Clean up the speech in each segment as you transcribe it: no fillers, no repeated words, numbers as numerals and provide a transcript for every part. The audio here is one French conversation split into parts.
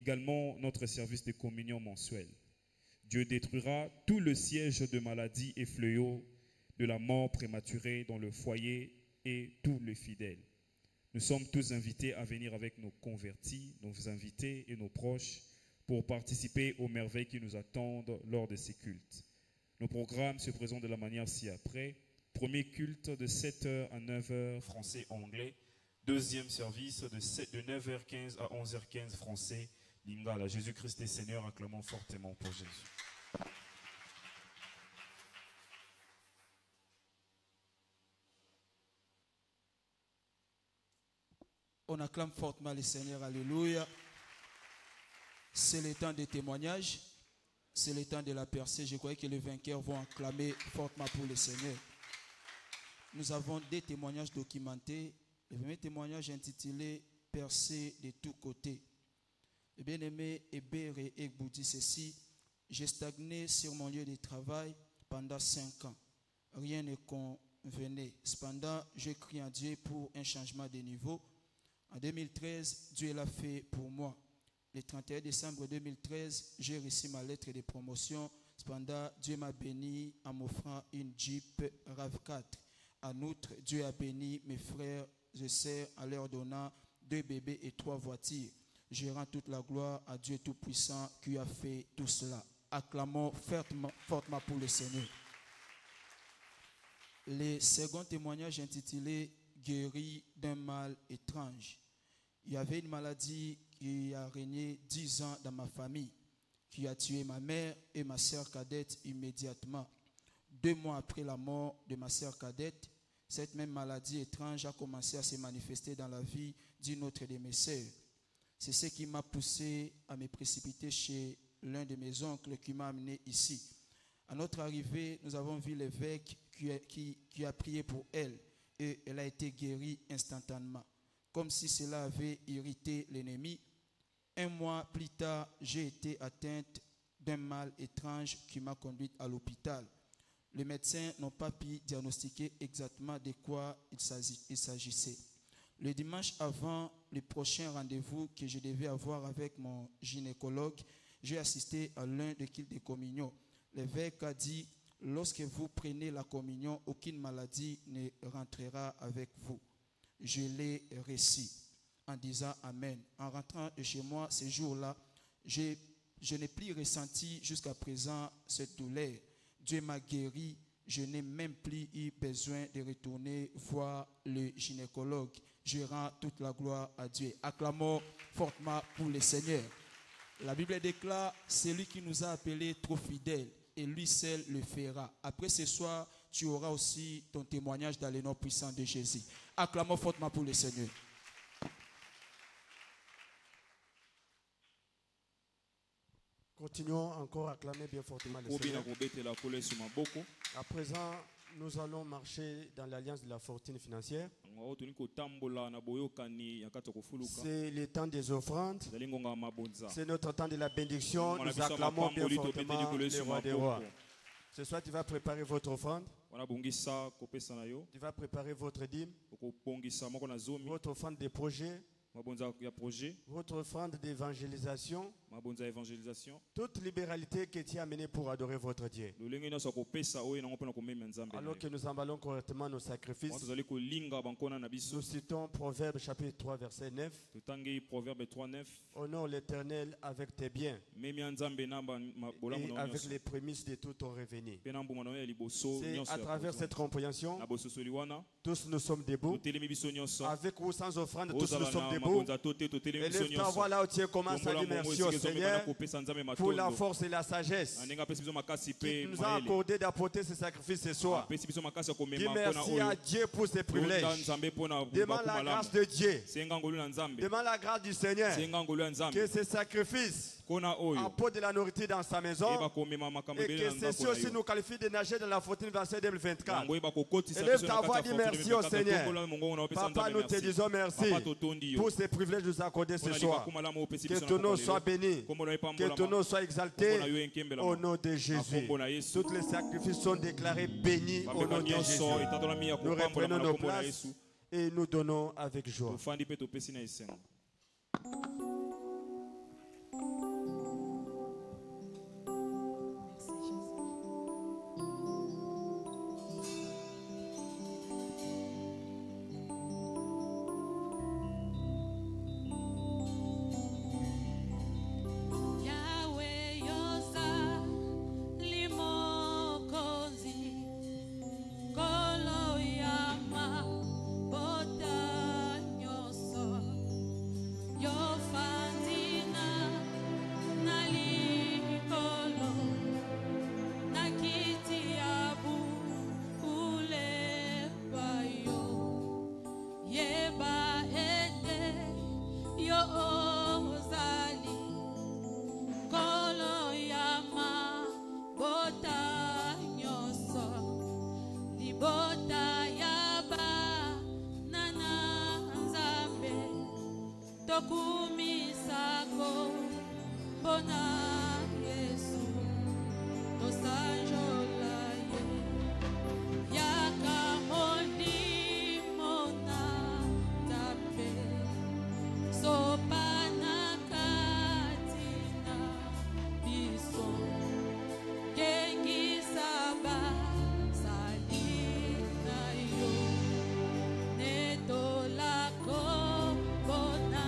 également notre service de communion mensuel. Dieu détruira tout le siège de maladies et fléaux de la mort prématurée dans le foyer et tous les fidèles. Nous sommes tous invités à venir avec nos convertis, nos invités et nos proches pour participer aux merveilles qui nous attendent lors de ces cultes. Nos programmes se présentent de la manière ci-après. Premier culte de 7h à 9h, français-anglais. Deuxième service de 9h15 à 11h15, français, Lingala. Jésus-Christ est Seigneur, acclamons fortement pour Jésus. On acclame fortement le Seigneur, alléluia. C'est le temps des témoignages, c'est le temps de la percée. Je croyais que les vainqueurs vont acclamer fortement pour le Seigneur. Nous avons des témoignages documentés. Le premier témoignage intitulé « Percée de tous côtés ». Le bien-aimé Hébert Egbo dit ceci: « J'ai stagné sur mon lieu de travail pendant 5 ans. Rien ne convenait. Cependant, je crie à Dieu pour un changement de niveau. En 2013, Dieu l'a fait pour moi. Le 31 décembre 2013, j'ai reçu ma lettre de promotion. Cependant, Dieu m'a béni en m'offrant une Jeep RAV4. En outre, Dieu a béni mes frères et sœurs en leur donnant 2 bébés et 3 voitures. Je rends toute la gloire à Dieu Tout-Puissant qui a fait tout cela. » Acclamons fortement pour le Seigneur. Le second témoignage intitulé « Guéri d'un mal étrange ». Il y avait une maladie qui a régné 10 ans dans ma famille, qui a tué ma mère et ma sœur cadette immédiatement. 2 mois après la mort de ma sœur cadette, cette même maladie étrange a commencé à se manifester dans la vie d'une autre de mes sœurs. C'est ce qui m'a poussé à me précipiter chez l'un de mes oncles qui m'a amené ici. À notre arrivée, nous avons vu l'évêque qui a prié pour elle et elle a été guérie instantanément, comme si cela avait irrité l'ennemi. 1 mois plus tard, j'ai été atteinte d'un mal étrange qui m'a conduite à l'hôpital. Les médecins n'ont pas pu diagnostiquer exactement de quoi il s'agissait. Le dimanche avant le prochain rendez-vous que je devais avoir avec mon gynécologue, j'ai assisté à l'un des cultes de communion. L'évêque a dit: « Lorsque vous prenez la communion, aucune maladie ne rentrera avec vous. » Je l'ai reçu en disant Amen. En rentrant de chez moi ce jour-là, je n'ai plus ressenti jusqu'à présent cette douleur. Dieu m'a guéri. Je n'ai même plus eu besoin de retourner voir le gynécologue. Je rends toute la gloire à Dieu. Acclamons fortement pour le Seigneur. La Bible déclare: « Celui qui nous a appelés trop fidèles, et lui seul le fera. » Après ce soir, tu auras aussi ton témoignage dans le nom puissant de Jésus. Acclamons fortement pour le Seigneur. Continuons encore à acclamer bien fortement le Seigneur. À présent, nous allons marcher dans l'alliance de la fortune financière. C'est le temps des offrandes. C'est notre temps de la bénédiction. Nous acclamons bien fortement le roi des rois. Ce soir, tu vas préparer votre offrande. Tu vas préparer votre dîme, votre offrande des projets, votre offrande d'évangélisation, toute libéralité que tu as amenée pour adorer votre Dieu. Alors que nous emballons correctement nos sacrifices, nous citons Proverbe chapitre 3 verset 9. Honore l'Éternel avec tes biens et avec les prémices de tout ton revenu. C'est à travers cette compréhension, tous nous sommes debout. Avec ou sans offrande, tous nous sommes debout. Et lève ta voix là où tu es, commence à dire merci au Seigneur pour la force et la sagesse qui nous a accordé d'apporter ce sacrifice ce soir. Dis merci à Dieu pour ses privilèges. Demande la grâce de Dieu. Demande la grâce du Seigneur. Que ce sacrifice apporte de la nourriture dans sa maison et que ceci aussi nous qualifie de nager dans la fortune verset 2024. Et lève ta voix, dis merci au Seigneur. Papa, nous te disons merci pour ces privilèges nous accordés ce soir. Que ton nom soit béni, que ton nom soit exalté au nom de Jésus. Tous les sacrifices sont déclarés bénis au nom de Jésus. Nous reprenons nos places et nous donnons avec joie. Neto la ko bona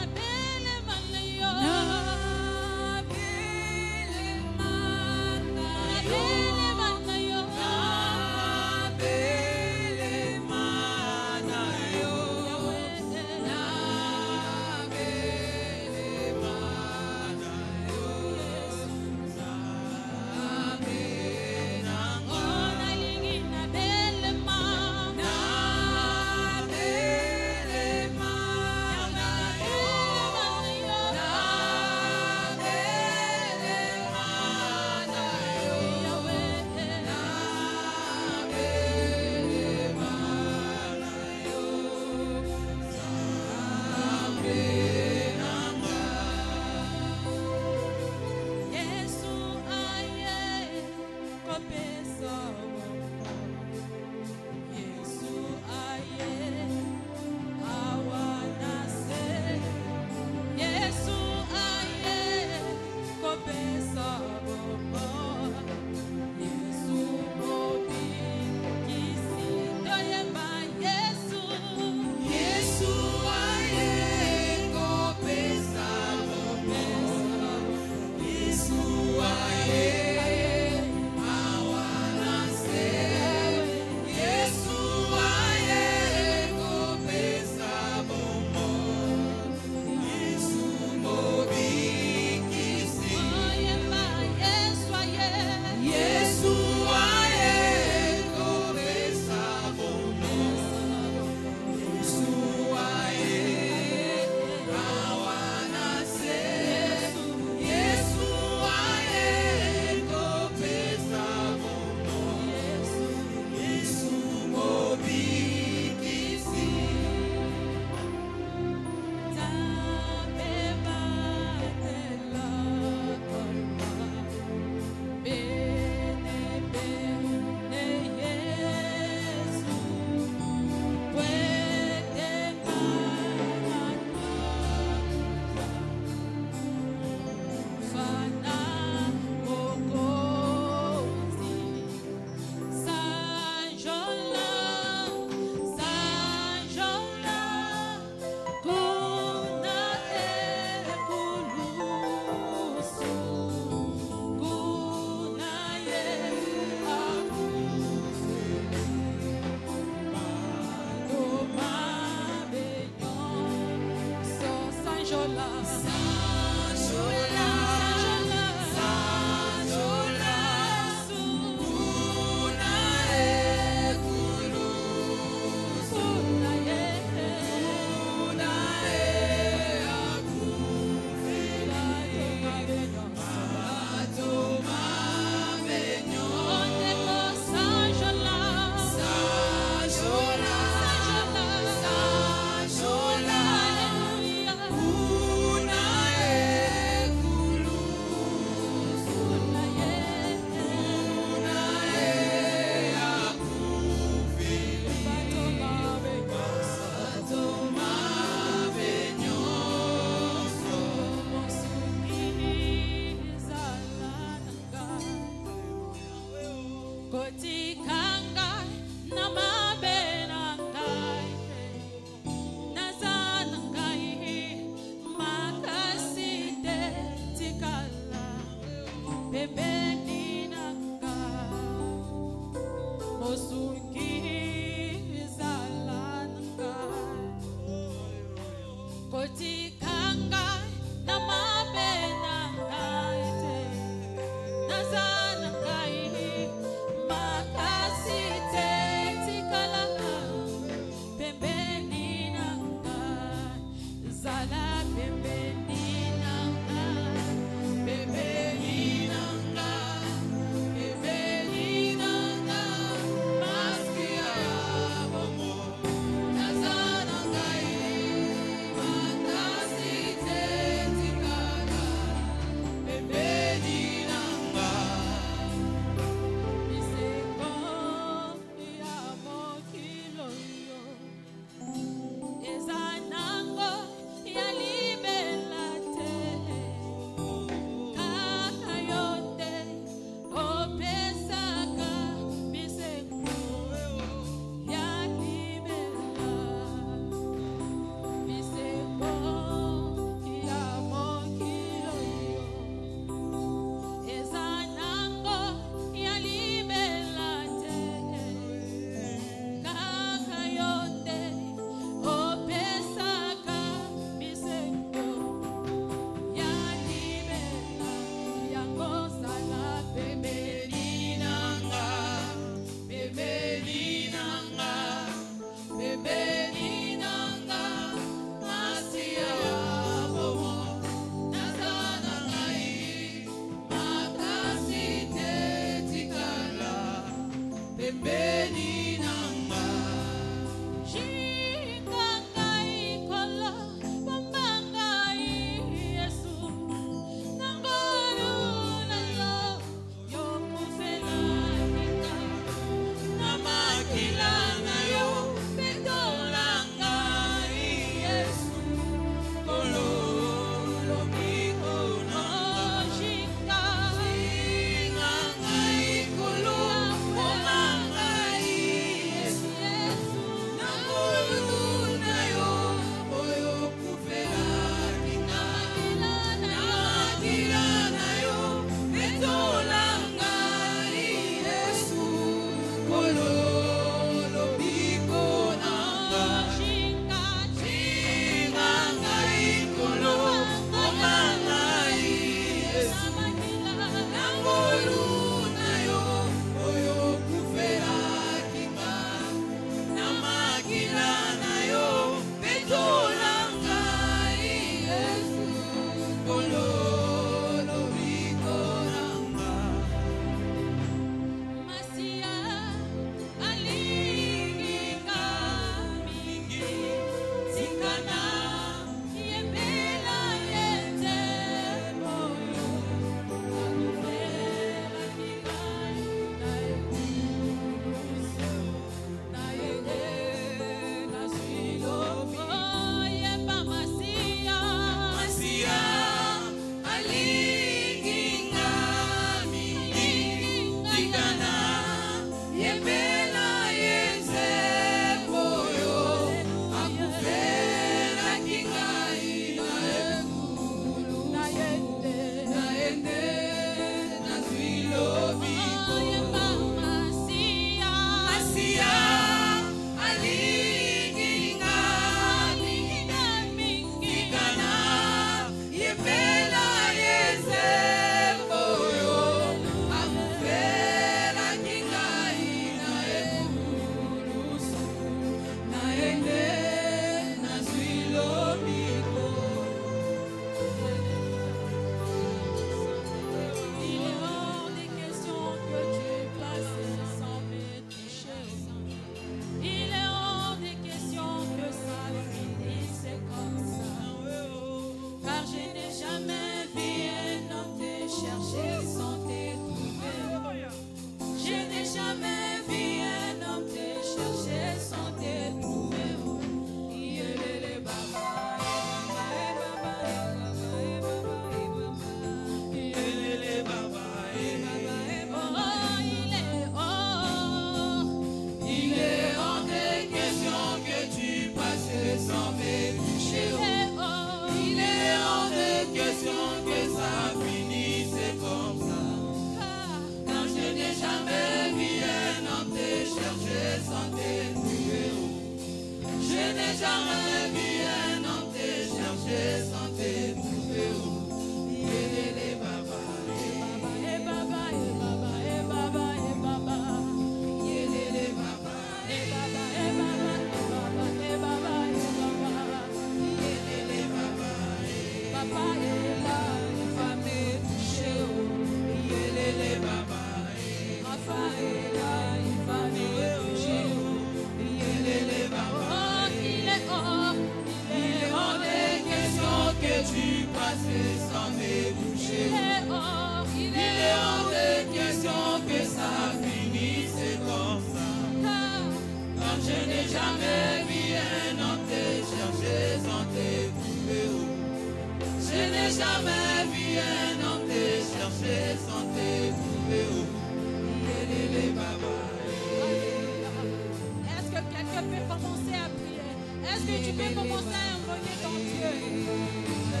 Est-ce que quelqu'un peut commencer à prier? Est-ce que tu peux commencer à invoquer ton Dieu?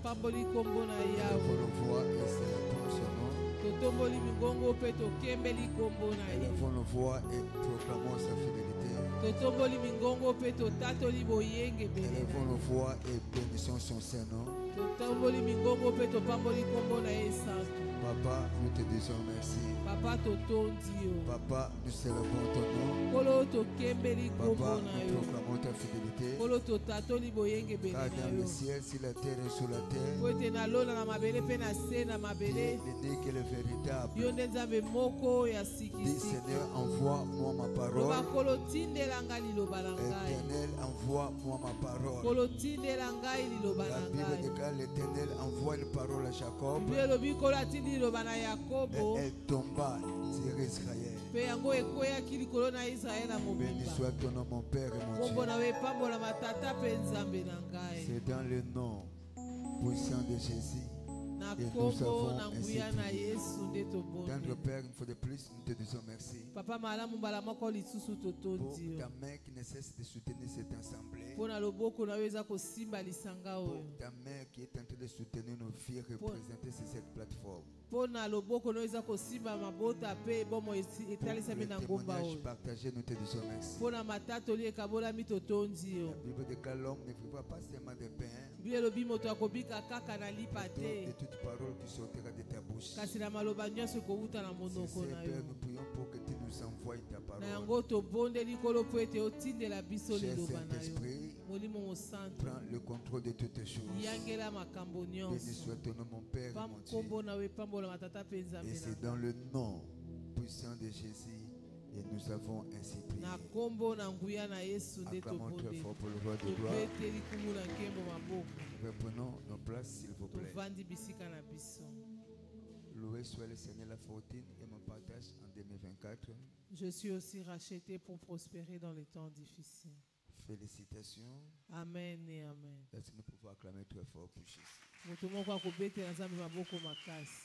Pamboli kombo na Yawe. Totomboli mingongo pe tokembeli kombo na Ye. Élevons nos voix et proclamons sa fidélité. Totomboli mingongo pe totatoli boyenge bele. Élevons nos voix et bénissons son Saint-Nom. Totomboli mingongo pe topamboli kombo na Ye santo. Papa, nous te disons merci. Papa totondi yo. Papa, nous célébrons ton nom. Kolo tokembeli kombo na Yo. Nous proclamons ta fidélité. Kolo totatoli boyenge bele na Yo. Car dans le ciel, si la terre est sous la terre. Poete na lona na mabele pe na se na mabele. L'idée que le véritable. Yo nzambe moko ya sikisi. Dis Seigneur, envoie-moi ma parole. Loba kolo tindela ngai liloba na ngai. Éternel, envoie-moi ma parole. Kolo tindela ngai liloba na La Bible déclare l'Éternel envoie une parole à Jacob. Bible kolo atindi liloba na Yakobo. Elle tomba sur Israël. Pe yango ekoyaki likolo na Israël na mobimba. Béni soit ton nom, mon Père et mon Dieu. Kombo na we pambola matata pe nzambe na ngai. C'est dans le nom puissant de Jésus. Na Et nous kombo avons na ainsi nguya na prié. Yesu nde tobonde. Tendre Père, une fois de plus, nous te disons merci. Papa malamu mbala moko lisusu Pour totondi yo. ta main qui ne cesse de soutenir cette assemblée. Mpo na loboko na yo eza kosimba lisanga Pour oyo. ta main qui est en train de soutenir nos filles représentées sur cette plateforme. Mpo na loboko na yo eza kosimba mabota pe bomo Pour etalisami le na ngomba témoignage oyo. partagé, nous te disons merci. Mpo na matatoli ekabolami totondi yo. La Bible déclare l'homme ne vivra pas seulement de pain, Biblia elobi moto akobika kaka na lipa de te. toute parole qui sortira de ta bouche. Kasi na maloba nyonso ekowuta na C'est monoko na Père, yo. nous prions pour que tu nous envoies ta Na parole. yango tobondeli nkolo mpo ete otindela biso Cher liloba na yo. Saint-Esprit, Molimo mosantu prends le contrôle de toutes choses. yangela makambo Béni nyonso. soit ton nom, mon Père et mon Dieu. Kombo na we pambola matata mpe nzambe Et na c'est dans le nom puissant de Jésus et nous avons ainsi prié. na kombo na nguya na Yesu nde Acclamons très tobondeli. fort pour le roi de gloire. Tobeteli kumu na nkembo maboko. Reprenons nos places, s'il vous plaît. Tovandi bisika na biso. Loué soit le Seigneur la fortune et mon partage en 2024. Je suis aussi racheté pour prospérer dans les temps difficiles. Félicitations. Amen et amen. Est-ce que nous pouvons acclamer très fort pour Jésus? Moto moko akobetela nzambe maboko makasi.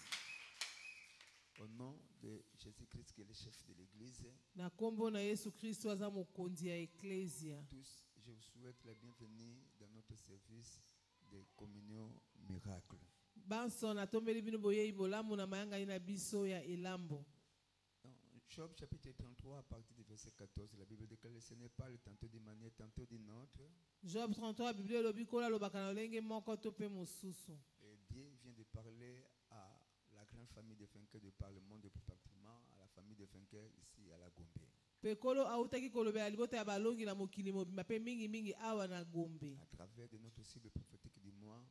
Au nom de Jésus-Christ qui est le chef de l'Église, Na kombo na Yesu Kristo aza mokonzi ya eklesia. tous, je vous souhaite la bienvenue dans notre service de communion miracle. Banso natombeli bino boyei bolamu na mayanga na biso ya elambo. Dans Job chapitre 33, à partir du verset 14, la Bible déclare le Seigneur parle tantôt d'une manière, tantôt d'une autre. Job 33 Biblia elobi kola lobaka na lolenge moko to pe mosusu. Et Dieu vient de parler à la grande famille de vainqueurs de par le monde, particulièrement à la famille de vainqueurs ici à la Gombe. Pe kolo autaki kolobela libota ya balongi na mokili mobimba pe mingi mingi awa na Gombe. À travers de notre cible prophétique du mois,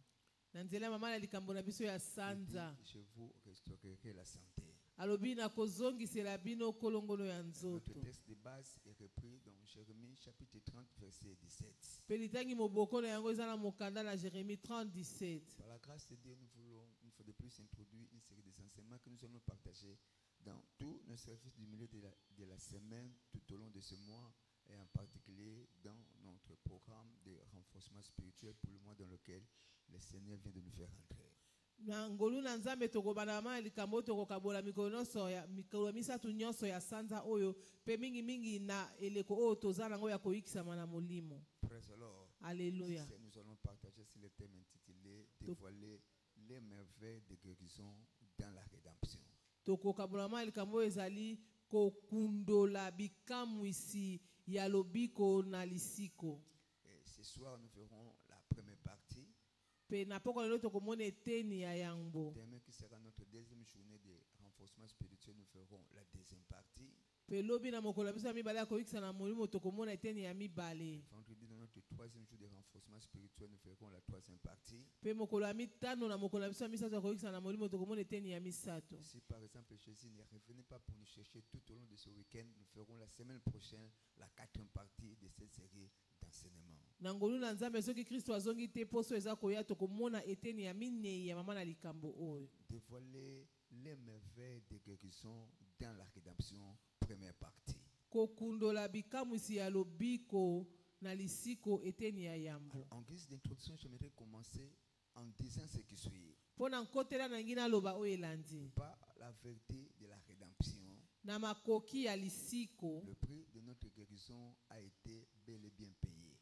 Na nzela ya mama na likambo na biso ya sanza. je vous restaurerai la santé. Alobi na kozongisela bino kolongono ya Notre nzoto. texte de base est repris dans Jérémie chapitre 30 verset 17. Pe litangi moboko na yango eza na mokanda na Jérémie 30:17. Par la grâce de Dieu, nous voulons une fois de plus introduire une série des enseignements que nous allons partager dans tous nos services du milieu de la semaine tout au long de ce mois et en particulier dans notre programme de renforcement spirituel pour le mois dans lequel le Seigneur vient de nous faire entrer. na ngolu na nzambe tokobana ma likambo tokokabola mikolo nyonso ya mikolo misatu nyonso ya sanza oyo pe mingi na eleko oyo toza nango ya koyikisama na molimo. Praise the Lord. Alléluia. Nous allons partager sur le thème intitulé Dévoiler les merveilles de guérison dans la rédemption. Tokokabola ma likambo ezali kokundola bikamwisi ya lobiko na lisiko. Et ce soir nous verrons la première partie. Demain qui sera notre deuxième journée de renforcement spirituel, nous ferons la deuxième partie. Vendredi, dans notre troisième jour de renforcement spirituel, nous ferons la troisième partie. Si par exemple Jésus ne revenait pas pour nous chercher tout au long de ce week-end, nous ferons la semaine prochaine la quatrième partie de cette série d'enseignement. Dévoiler les merveilles de guérison dans la rédemption, première partie. En guise d'introduction, j'aimerais commencer en disant ce qui suit. Par la vérité de la rédemption, le prix de notre guérison a été bel et bien payé.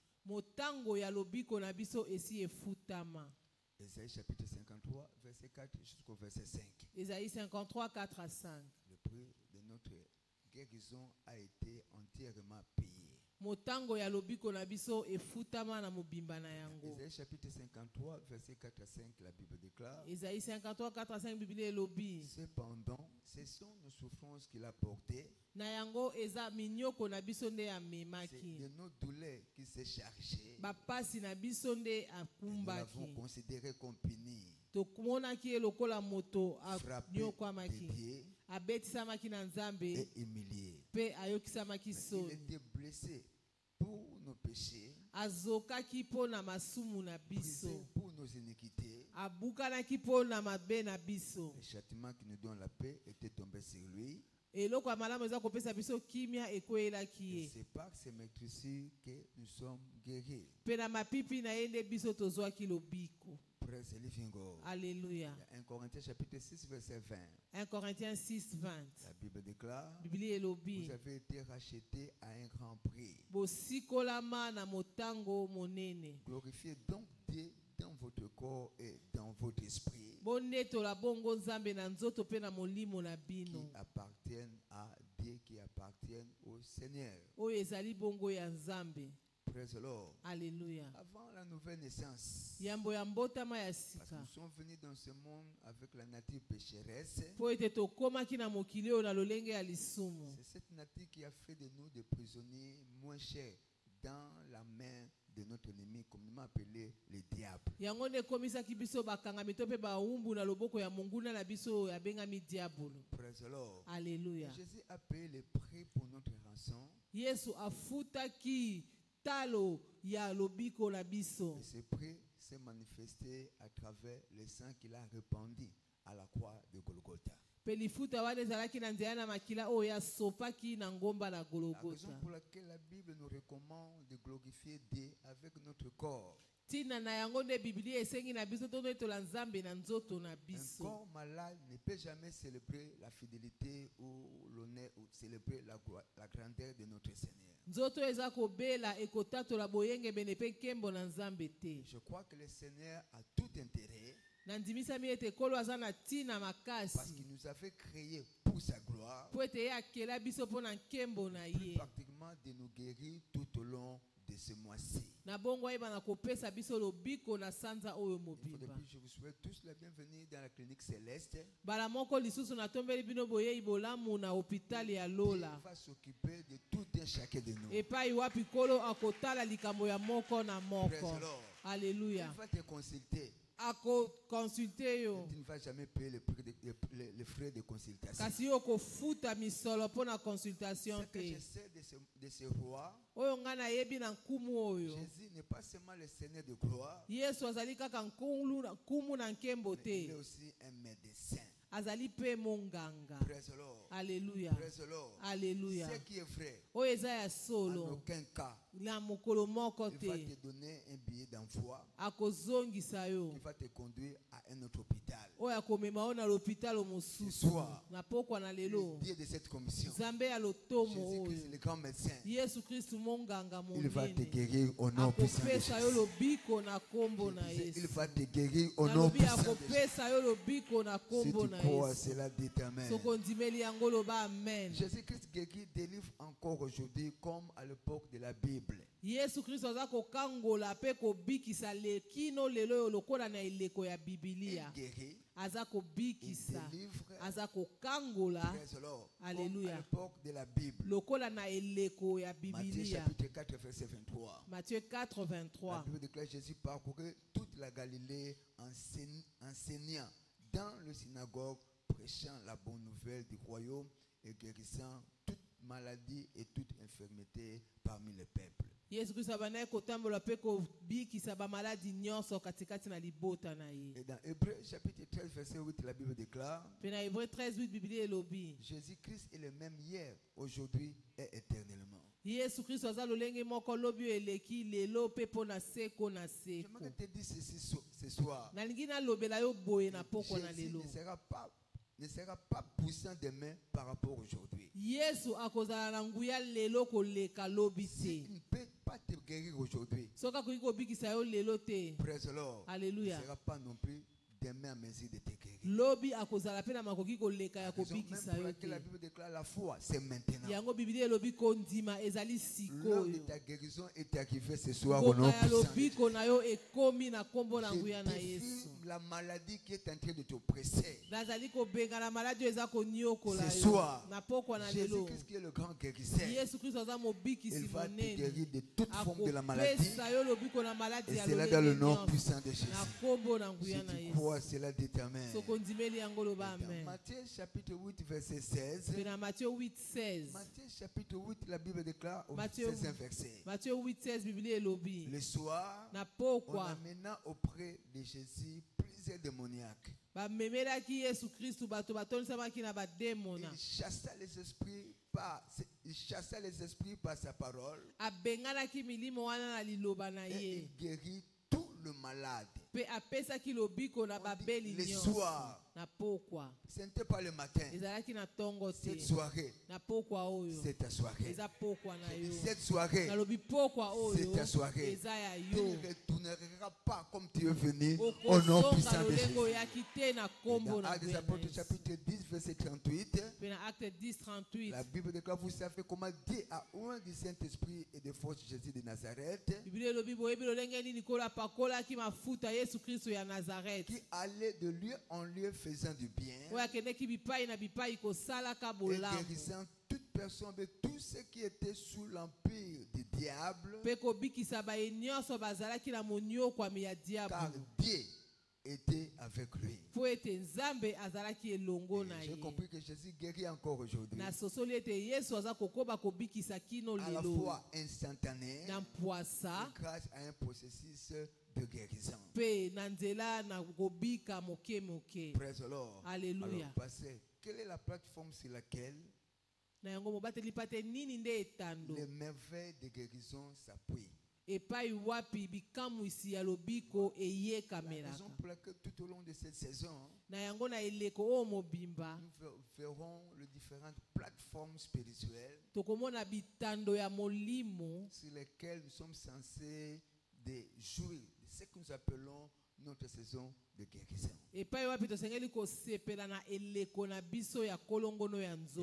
Ésaïe chapitre 53, verset 4 jusqu'au verset 5. Ésaïe 53, 4 à 5. Le prix de notre guérison a été entièrement payé. Ésaïe chapitre 53, verset 4 à 5, la Bible déclare. Ésaïe 53, 4 à 5, Bible lobi. Cependant, ce sont nos souffrances qu'il a portées. C'est de nos douleurs qu'il s'est chargé. Nous l'avons considéré comme puni. Frappé, dédié et humilié. Il était blessé pour nos péchés, brisé pour nos iniquités. Le châtiment qui nous donne la paix était tombé sur lui. Et c'est par ces maîtrises que nous sommes guéris. Praise the living God. Alléluia. 1 Corinthiens chapitre 6 verset 20. 1 Corinthiens 6, 20. La Bible déclare. Vous avez été rachetés à un grand prix. Glorifiez donc Dieu dans votre corps et dans votre esprit. Qui appartiennent à Dieu, qui appartiennent au Seigneur. Praise the Lord. Alléluia. Avant la nouvelle naissance, parce que nous sommes venus dans ce monde avec la nature pécheresse, c'est cette nature qui a fait de nous des prisonniers moins chers dans la main de notre ennemi, communément appelé le diable. Praise the Lord. Alléluia. Jésus a payé le prix pour notre rançon. Et ce prix s'est manifesté à travers le sang qu'il a répandu à la croix de Golgotha. La raison pour laquelle la Bible nous recommande de glorifier Dieu avec notre corps. Un corps malade ne peut jamais célébrer la fidélité ou l'honneur ou célébrer la grandeur de notre Seigneur. Je crois que le Seigneur a tout intérêt, parce qu'il nous a fait créer pour sa gloire, plus pratiquement de nous guérir tout au long de ce mois-ci. Je vous souhaite tous la bienvenue dans la clinique céleste. Dieu va s'occuper de tout un chacun de nous. Alléluia. Il va te consulter. Tu ne vas jamais payer les frais de consultation. Ce que je sais de ce roi, Jésus n'est pas seulement le Seigneur de gloire, mais il est aussi un médecin. Azali pe monganga. Praise the Lord. Alléluia. Praise the Lord. Alléluia. Ce qui est vrai, en en aucun cas, la mokolo moko il va te te donner un billet d'envoi akozongisa yo qui va te conduire à un autre hôpital. Ce soir, le Dieu de cette commission, Jésus-Christ, le grand médecin, il va te guérir au nom puissant de Jésus. Il va te guérir au nom puissant de Jésus. Si tu crois, cela dit Amen. Jésus-Christ guérit, délivre encore aujourd'hui comme à l'époque de la Bible. Yesu Kristo aza kokangola pe kobikisa lekino lelo lokola na ileko ya Biblia. Aza kobikisa, aza kokangola. Alléluia. Lokola na ileko ya Biblia. Matthieu chapitre 4 verset 23. Matthieu 4 23. La Bible déclare Jésus parcourait toute la Galilée enseignant dans le synagogue, prêchant la bonne nouvelle du royaume et guérissant toute maladie et toute infirmité parmi les peuples. Yesu Kristo abanaye kotambola pe kobikisa ba maladi nyonso katikati na libota na ye. Et dans Hébreux chapitre 13 verset 8 la Bible déclare Pena Hébreux 13 8 Biblia elobi Jésus-Christ est le même hier, aujourd'hui et éternellement. Yesu Kristo aza lolenge moko lobi eleki lelo pe pona seko na seko. Je me te dis ceci ce soir. Na lingi na lobela yo boye na poko na lelo. Ne sera pas puissant demain par rapport à aujourd'hui. Yesu akozala na nguya lelo koleka lobi te. Il ne peut pas te guérir aujourd'hui. Soka kuiko bikisa yo lelo te. Praise the Lord. Alléluia. Ne sera pas non plus demain à mesure de te guérir. Lobi akozala pe na makoki koleka ya kobikisa yo te. La Bible déclare la foi, c'est maintenant. Yango Biblia lobi kondima ezali sikoyo. L'heure de ta guérison est arrivée ce soir au nom puissant. Lobi kona yo ekomi na kombo na nguya na Yesu. La maladie qui est en train de t'oppresser. Ce soir, Jésus-Christ qui est le grand guérisseur, il va te guérir de toute forme de la maladie. Et c'est là dans le nom puissant de Jésus. Si tu crois, cela détermine. Dans Matthieu chapitre 8 verset 16. Matthieu 8 16. Matthieu chapitre 8 la Bible déclare au 16e verset. Matthieu 8 16 le soir, on amena auprès de Jésus plusieurs démoniaques. Il chassa les esprits par sa parole. Et il guérit tout le malade. Le soir, ce n'était pas le matin. Cette soirée, c'est ta soirée. Cette soirée, c'est ta soirée. Tu ne retourneras pas comme tu es venu au nom puissant de Jésus. Dans Actes des Apôtres chapitre 10 verset 38, la Bible déclare, vous savez comment Dieu a oint du Saint-Esprit et de force Jésus de Nazareth, qui allait de lieu en lieu faisant du bien et guérissant toute personne de tous ceux qui étaient sous l'empire du diable, car Dieu était avec lui. J'ai compris que Jésus guérit encore aujourd'hui. À la fois instantané grâce à un processus de guérison. Praise the Lord. Alléluia. Alors, pasteur, quelle est la plateforme sur laquelle les merveilles de guérison s'appuient? La raison pour laquelle tout au long de cette saison, nous verrons les différentes plateformes spirituelles sur lesquelles nous sommes censés de jouir de ce que nous appelons notre saison de guérison. Et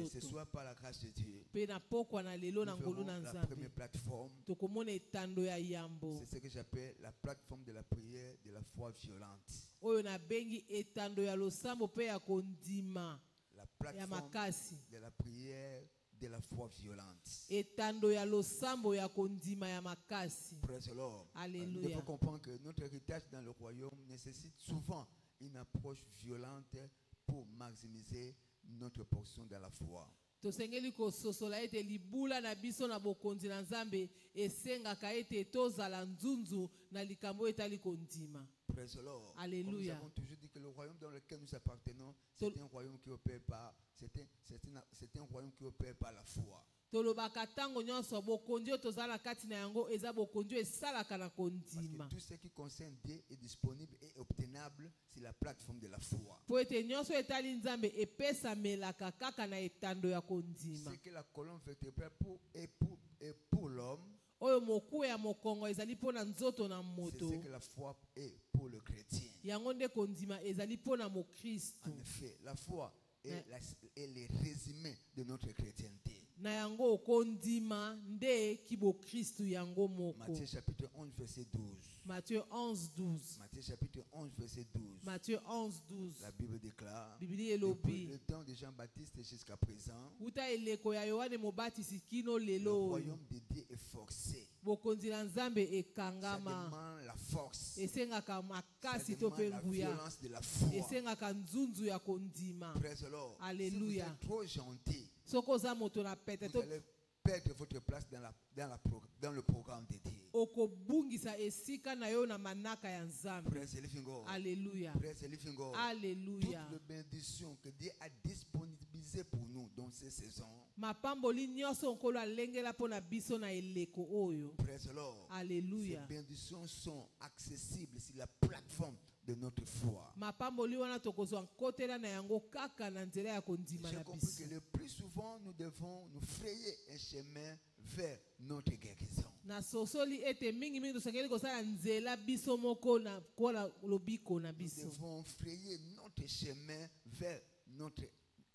ce soir, par la grâce de Dieu, nous verrons la première plateforme. C'est ce que j'appelle la plateforme de la prière de la foi violente. La plateforme de la prière de la foi violente. Praise the Lord. Nous devons comprendre que notre héritage dans le royaume nécessite souvent une approche violente pour maximiser notre portion dans la foi. Praise the Lord. Alléluia. Nous avons toujours dit que le royaume dans lequel nous appartenons, c'est un royaume qui opère par, c'est un royaume qui opère par la foi. Tolobaka tango nyonso bokonzi oyo tozala kati na yango eza bokonzi esalaka na kondima. Parce que tout ce qui concerne Dieu est disponible et obtenable sur la plateforme de la foi. Po ete nyonso etali nzambe epesamelaka kaka na etando ya kondima. C'est que la colonne vertébrale pour l'homme. Oyo moku ya mokongo ezali pona nzoto na moto. C'est ce que la foi est pour le chrétien. Yango nde kondima ezali pona mo Kristo. En effet, la foi est le résumé de notre chrétienté. Na yango kondima nde kibo Kristo yango moko. Matthieu chapitre 11 verset 12. Matthieu 11:12. Matthieu chapitre 11 verset 12. Matthieu 11:12. La Bible déclare. Depuis le temps de Jean-Baptiste jusqu'à présent. Uta eleko ya Yohane Mobatisi kino Le lelo. royaume de Dieu est forcé. Bokonzi na Nzambe Ça ekangama. demande la force. Esengaka Ça makasi to demande pe la nguya. violence de la foi. Esengaka nzunzu ya kondima. Praise the Lord. Alléluia. Si vous êtes trop gentil, Soko za moto na pete vous to allez perdre votre place dans le programme de Dieu. okobungisa esika na yo na manaka ya Nzambe. Praise the living God. Alléluia. Praise the living God. Alléluia. Toutes les bénédictions que Dieu a disponibilisées pour nous dans ces saisons. Mapamboli nyonso nkolo alengela pona biso na eleko oyo. Praise the Lord. Alléluia. Ces bénédictions sont accessibles sur la plateforme de notre foi. Mapamboli wana tokozwa nkotela na yango kaka na nzela ya kondima J'ai na compris biso. que le plus souvent nous devons nous frayer un chemin vers notre guérison. Na sosoli ete mingi tosengeli kosala nzela biso moko na kola lobiko na Nous biso. devons frayer notre chemin vers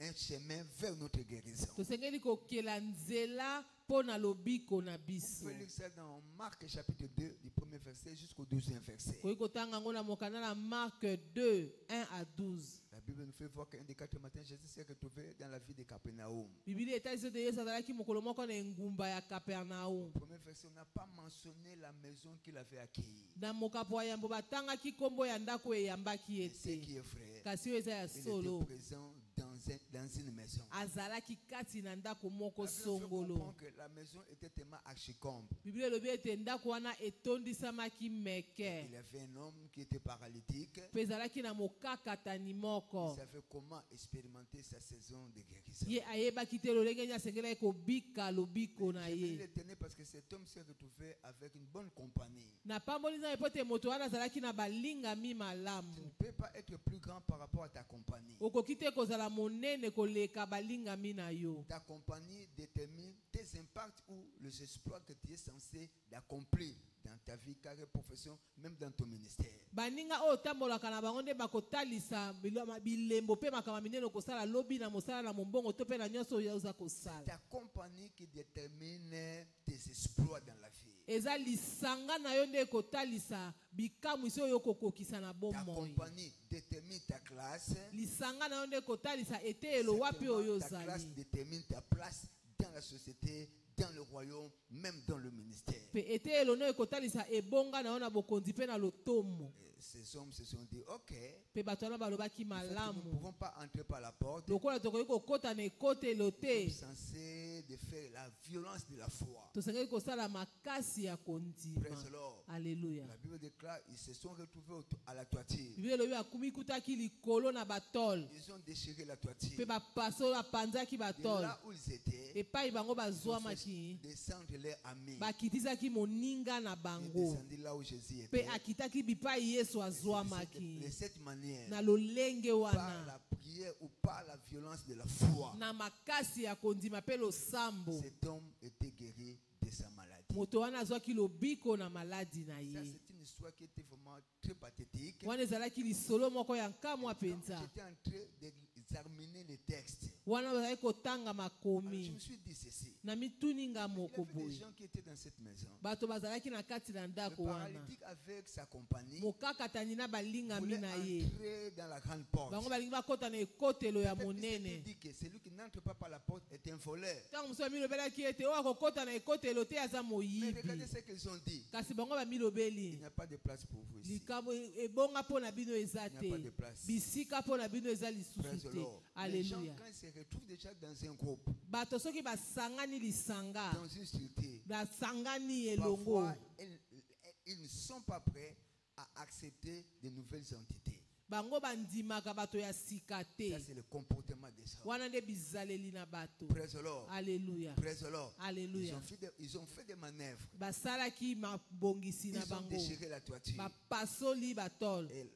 un chemin vers notre guérison. Tosengeli kokela nzela pona lobiko na biso. On peut lire ça dans Marc chapitre 2 du premier verset jusqu'au 12e verset. Koyi kotanga ngo na mokanda na Marc 2, 1 à 12. La Bible nous fait voir qu'un des 4 matins, Jésus s'est retrouvé dans la ville de Capernaum. Biblia etali de Yesu azalaki mokolo moko na engumba ya Kapernaum. Premier verset, on n'a pas mentionné la maison qu'il avait acquise. Na mokapo ya yambo batangaki kombo ya ndako eyambaki Ce ete. qui est vrai, Kasi oyo eza ya il solo. était présent dans une maison. Azalaki kati na ndako moko La Bible fait songolo. comprendre que la maison était tellement archicombe. Biblia elobi ete ndako wana etondisamaki meke. Il y avait un homme qui était paralytique. Mpe ezalaki na mokakatani Il moko. savait comment expérimenter sa saison de guérison. Ye ayebaki te lolenge nini asengelaki kobika lobiko na Je ye. l'étonnais parce que cet homme s'est retrouvé avec une bonne compagnie. Na pamboli nzambe po ete moto wana azalaki na balingami Tu ne malamu. peux pas être plus grand par rapport à ta compagnie. Okoki te kozala monene koleka balingami na yo. Ta compagnie détermine tes impacts ou les exploits que tu es censé d'accomplir dans ta vie, carrière, profession, même dans ton ministère. Baninga oyo tambolaka na bango nde bakotalisa bilembo mpe makambo minene okosala lobi na mosala na mombongo to mpe na nyonso oyo oza kosala. Ta compagnie qui détermine tes exploits dans la vie. Eza lisanga na yo nde ekotalisa bikamwisi oyo okokokisa na Ta bomoi. compagnie détermine ta classe. Lisanga na yo nde ekotalisa eteyelo wapi oyo Ta classe ozali. détermine ta place dans la société, dans le royaume, même dans le ministère. Mpe eteyelo no ekotalisa ebonga na yo na bokonzi mpe na lotomo. Ces hommes se sont dit, ok, Mpe bato wana balobaki nous ne malamu. pouvons pas entrer par la porte. Lokola tokoki kokota na ekotelo Nous te. sommes censés de faire la violence de la foi. Tosengeli kosala makasi ya kondima. Praise the Lord. Alléluia. La Bible déclare, ils se sont retrouvés à la toiture. Biblia elobi akumi kutaki likolo na batole. Ils ont déchiré la toiture. Mpe bapaso bapanzaki De batole. là où ils étaient, Epai bango ils ont bazwamaki. fait descendre leurs amis. Bakitisaki moninga na Ils bango. descendaient là où Jésus Mpe était. akitaki bipai Yesu De azwamaki. cette manière, Na lolenge par wana. la prière ou par la violence de la foi, Na makasi ya kondima mpe losambo. cet homme était guéri de sa maladie. Moto wana azwaki lobiko na maladi na Ça, ye. c'est une histoire qui était vraiment très pathétique. Wana ezalaki lisolo moko ya nkamwa mpenza. J'étais en train d'examiner les textes. Wana bazalaki kotanga Alors, je makomi. me suis dit ceci. Na mituninga Il y moko avait des boye. gens qui étaient dans cette maison. Bato bazalaki na kati na Le ndako wana. paralytique avec sa compagnie Mokakatani na balingami voulait na ye. entrer dans la grande porte. Bango balingi bakota na ekotelo ya Peut-être il s'était monene. dit que celui qui n'entre pas par la porte est un voleur. Ntango mosusu bamilobelaki ete oyo akokota na ekotelo te aza Mais regardez moyibi. ce qu'ils ont dit. Kasi bango Il bamilobeli n'y a pas de place pour vous ici. likambo ebonga mpo na bino eza Il n'y a pas de te, place. bisika mpo na bino eza Praise lisusu the te. Lord. Les gens, Alléluia. quand ils se retrouvent déjà dans un groupe, Bato soki basangani lisanga, dans une structure, basangani elongo, parfois, ils ne sont pas prêts à accepter de nouvelles entités. bango bandimaka bato ya sika te. Ça c'est le comportement des gens. Wana nde bizaleli na bato. Praise the Lord. Alléluia. Praise the Lord. Alléluia. Ils ont fait des manœuvres. Basalaki mabongisi na Ils ont bango. déchiré la toiture. Bapasoli batol. Et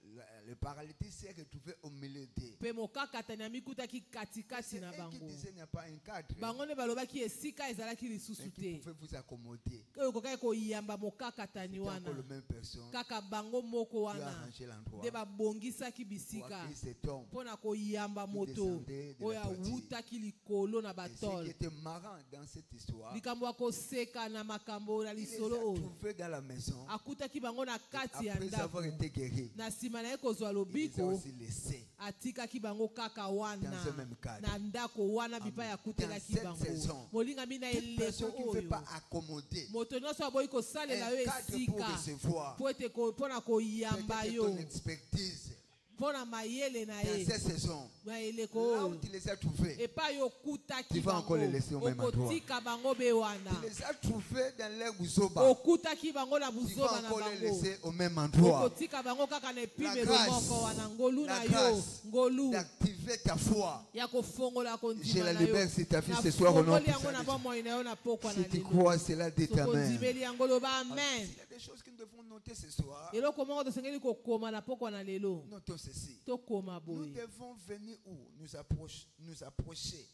le paralytique s'est retrouvé au milieu d'eux. Pe mokakatani amikutaki katikati na C'est bango. eux qui disaient il n'y a pas un cadre. Bango ne balobaki esika ezalaki lisusu Mais qui te. pouvait vous accommoder. Oyo kokaki koyamba mokakatani C'était wana. encore la même personne Kaka bango moko qui a wana. arrangé l'endroit. Nde babongisaki Pour bisika. accueillir cet homme. Mpona koyamba moto descendait de la oyo awutaki likolo na Et ce batol. qui était marrant dans cette histoire, Likambo ya koseka na makambo na il les lisolo a oyo. trouvés dans la maison. Akutaki bango na kati ya Après ndako. avoir été guéri, Na nsima na ye kozwa il les a lobiko aussi laissés atikaki bango kaka dans wana ce même cadre. na ndako wana bipai akutelaki Dans cette bango. saison, Molingami na Toute eleko personne qui ne veut oyo pas accommoder moto nyonso aboyi kosalela yo un cadre pour esika recevoir, po ete mpona koyamba peut-être yo ton expertise mpona mayele na dans ye cette saison. na eleko Là où oyo tu les as trouvés, epai okutaki Tu vas bango encore les laisser au même endroit. okotika bango be wana tu les as trouvés dans leur buzoba. okutaki bango na Tu buzoba vas na encore les bango laisser au même endroit. okotika bango kaka na epimelo grâce, moko wana ngolu la na yo grâce ngolu D'activer ta foi. ya kofongola Je kondima la na yo libère sur ta fille ce soir au nom nafongoli de yango na Jésus. bomoi na yo na pokwa na Si tu lelo crois cela, dis ta main. tokondimeli yango loba amen S'il y a des choses que nous devons noter ce soir, eloko moko tosengeli kokoma na pokwa na lelo notons ceci. tokoma Nous boye devons venir où nous approcher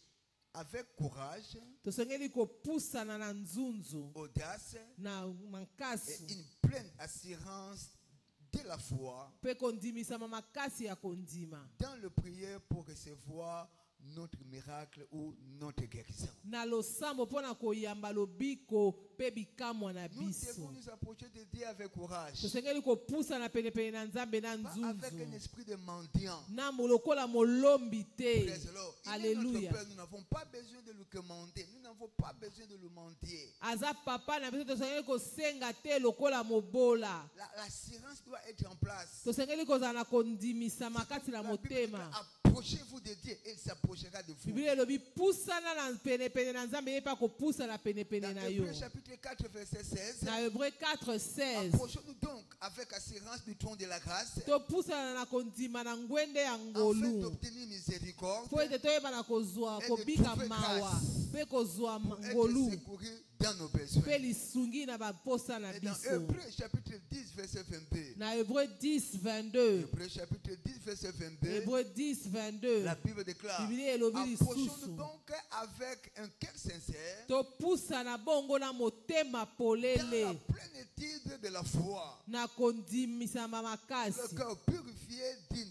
avec courage, tosengeli kopusana na nzunzu audace na et makasi une pleine assurance de la foi mpe kondimisama makasi ya kondima dans le prière pour recevoir notre miracle ou notre guérison. na losambo mpona koyamba lobiko mpe bikamwa na Nous devons biso nous approcher de Dieu avec courage, tosengeli kopusana penepene na nzambe na pas avec un nzunzu esprit de mendiant. na lokola molombi te Praise the Lord. Il est notre Alléluia. Père, nous n'avons pas besoin de lui commander, nous n'avons pas besoin de lui mendier. aza papa na biso tosengeli kosenga te lokola mobola L'assurance doit être en place. tosengeli kozala na kondimisa makasi na La Bible dit motema que approchez-vous de Dieu et il s'approchera de vous. biblia elobi pusana na penepene na nzambe ye mpe akopusana penepene Dans na yo Hébreux chapitre 4 verset 16, na hébreu 4:16 approchons-nous donc avec assurance du trône de la grâce topusana na kondima na ngwende ya afin ngolu d'obtenir miséricorde po ete toyeba na kozwa et de kobika trouver mawa grâce mpe kozwa pour être ngolu secouru dans nos besoins. mpe lisungi na baposa na Et dans biso Hébreux chapitre 10 verset 22, na hébreu 10:22 Hébreux chapitre 10 verset 22, hébreu 10:22 la Bible déclare, biblia elobi approchons-nous lisusu donc avec un cœur sincère topusana bongo na motema dans polele la plénitude de la foi, na kondimisama le makasi cœur purifié d'une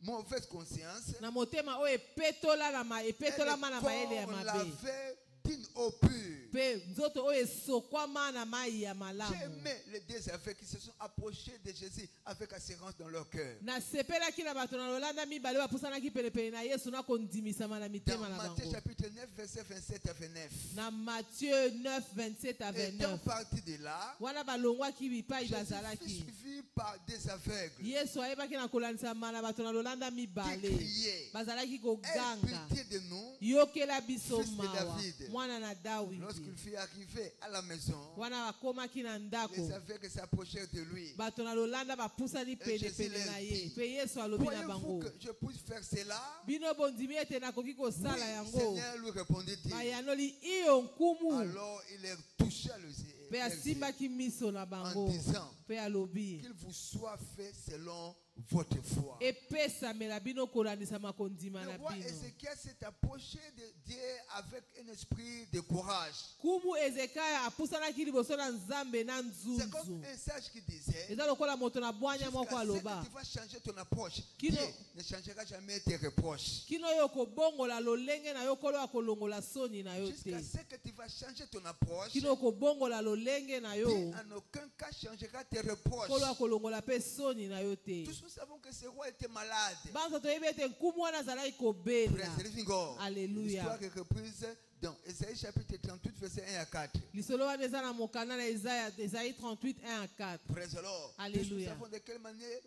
mauvaise conscience na motema oyo epetolama na mayele ya et le corps mabe lavé d'une eau pure. mpe nzoto oyo esokwama na mai ya malamu J'aimais les deux affaires qui se sont approchés de Jésus avec assurance dans leur cœur. nasepelaki na bato na lolanda mibale bapusanaki penepene na yesu na kondimisama na Dans mitema na Matthieu bango chapitre 9 verset 27 à 29. na Matthieu 9:27 à Et dans 29 partie de là, wana balongwaki bipai Jésus fut bazalaki suivi par des aveugles yesu ayebaki na kolanisama na bato na lolanda qui mibale criaient, bazalaki aie koganga pitié de nous. yokela biso Fils de mawa David. mwana na dawidi Lorsqu'il fut arrivé à la maison, wana bakomaki na ndako les aveugles s'approchèrent de lui. bato na lolanda bapusani penepene na ye mpe yesu alobi na Croyez-vous bango que je puisse faire cela? bino bondimi ete nakoki Oui, kosala yango Seigneur, lui répondit-il. bayanoli iyo nkumu Alors il les toucha le mpe asimbaki miso na en bango disant mpe alobi qu'il vous soit fait selon votre foi. epesamela bino kolandisama kondima Le na roi bino Ézéchiel s'est approché de Dieu avec un esprit de courage. kumu ezekaya apusanaki liboso na nzambe na C'est comme nzunzu un sage qui disait, eza lokola moto na bwanya moko jusqu'à ce aloba que tu vas changer ton approche, Kino- Dieu ne changera jamais tes reproches. kino yo kobongola lolenge na yo kolo akolongola soni na yo Jusqu'à te ce que tu vas changer ton approche, kino kobongola lolenge na Dieu yo en aucun cas changera tes reproches. kolo akolongola mpe soni na yo te Tous nous savons que ce roi était malade. banzo toyebi ete nkumu wana azalaki kobela Praise the living God. Alléluia. L'histoire est reprise dans Ésaïe chapitre 38, verset 1 à 4. lisolo wana eza na mokanda na Esaïe 38 1 à 4 Praise the Lord. Alléluia. Tous nous savons de quelle manière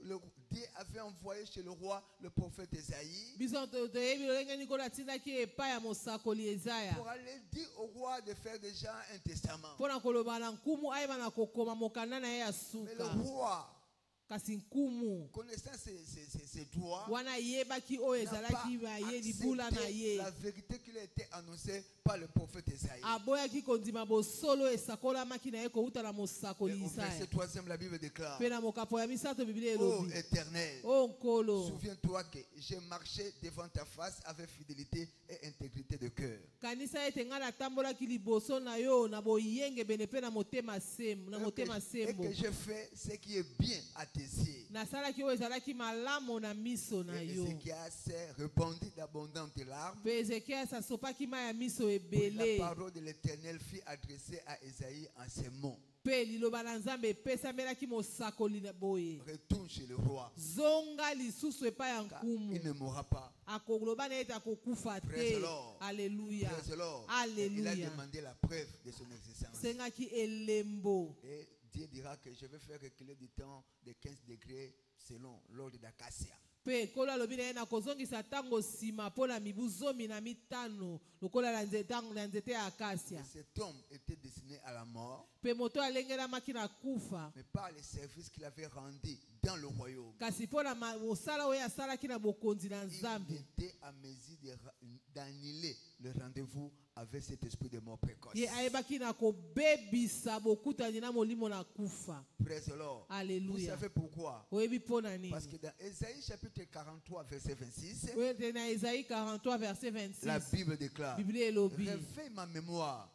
Dieu avait envoyé chez le roi le prophète Ésaïe biso toyebi lolenge nikolo atindaki epai ya mosakoli ezaya pour aller dire au roi de faire déjà un testament. mpo na koloba na nkumu ayeba na kokoma mokanda na ye ya Mais le suka roi connaissant ses droits, n'a pas accepté la vérité qui a été annoncée par le prophète Esaïe. Au verset 3e, la Bible déclare: Ô Éternel, souviens-toi que j'ai marché devant ta face avec fidélité et intégrité de cœur. Et que j'ai fait ce qui est bien à tes yeux. Ézéchias s'est répandu d'abondantes larmes. Puis la parole de l'Éternel fut adressée à Esaïe en ces mots: retourne chez le roi, car il ne mourra pas. Praise the Lord. Alléluia. Praise the Lord. Alléluia. Il a demandé la preuve de son existence. Et Dieu dira que je vais faire reculer du temps de 15 degrés selon l'ordre d'Acacia. Cet homme était destiné à la mort, mais par les services qu'il avait rendus dans le royaume, il était à mesure d'annuler le rendez-vous avec cet esprit de mort précoce. Praise the Lord. Vous savez pourquoi? Parce que dans Ésaïe chapitre 43 verset 26, la Bible déclare: réveille ma mémoire,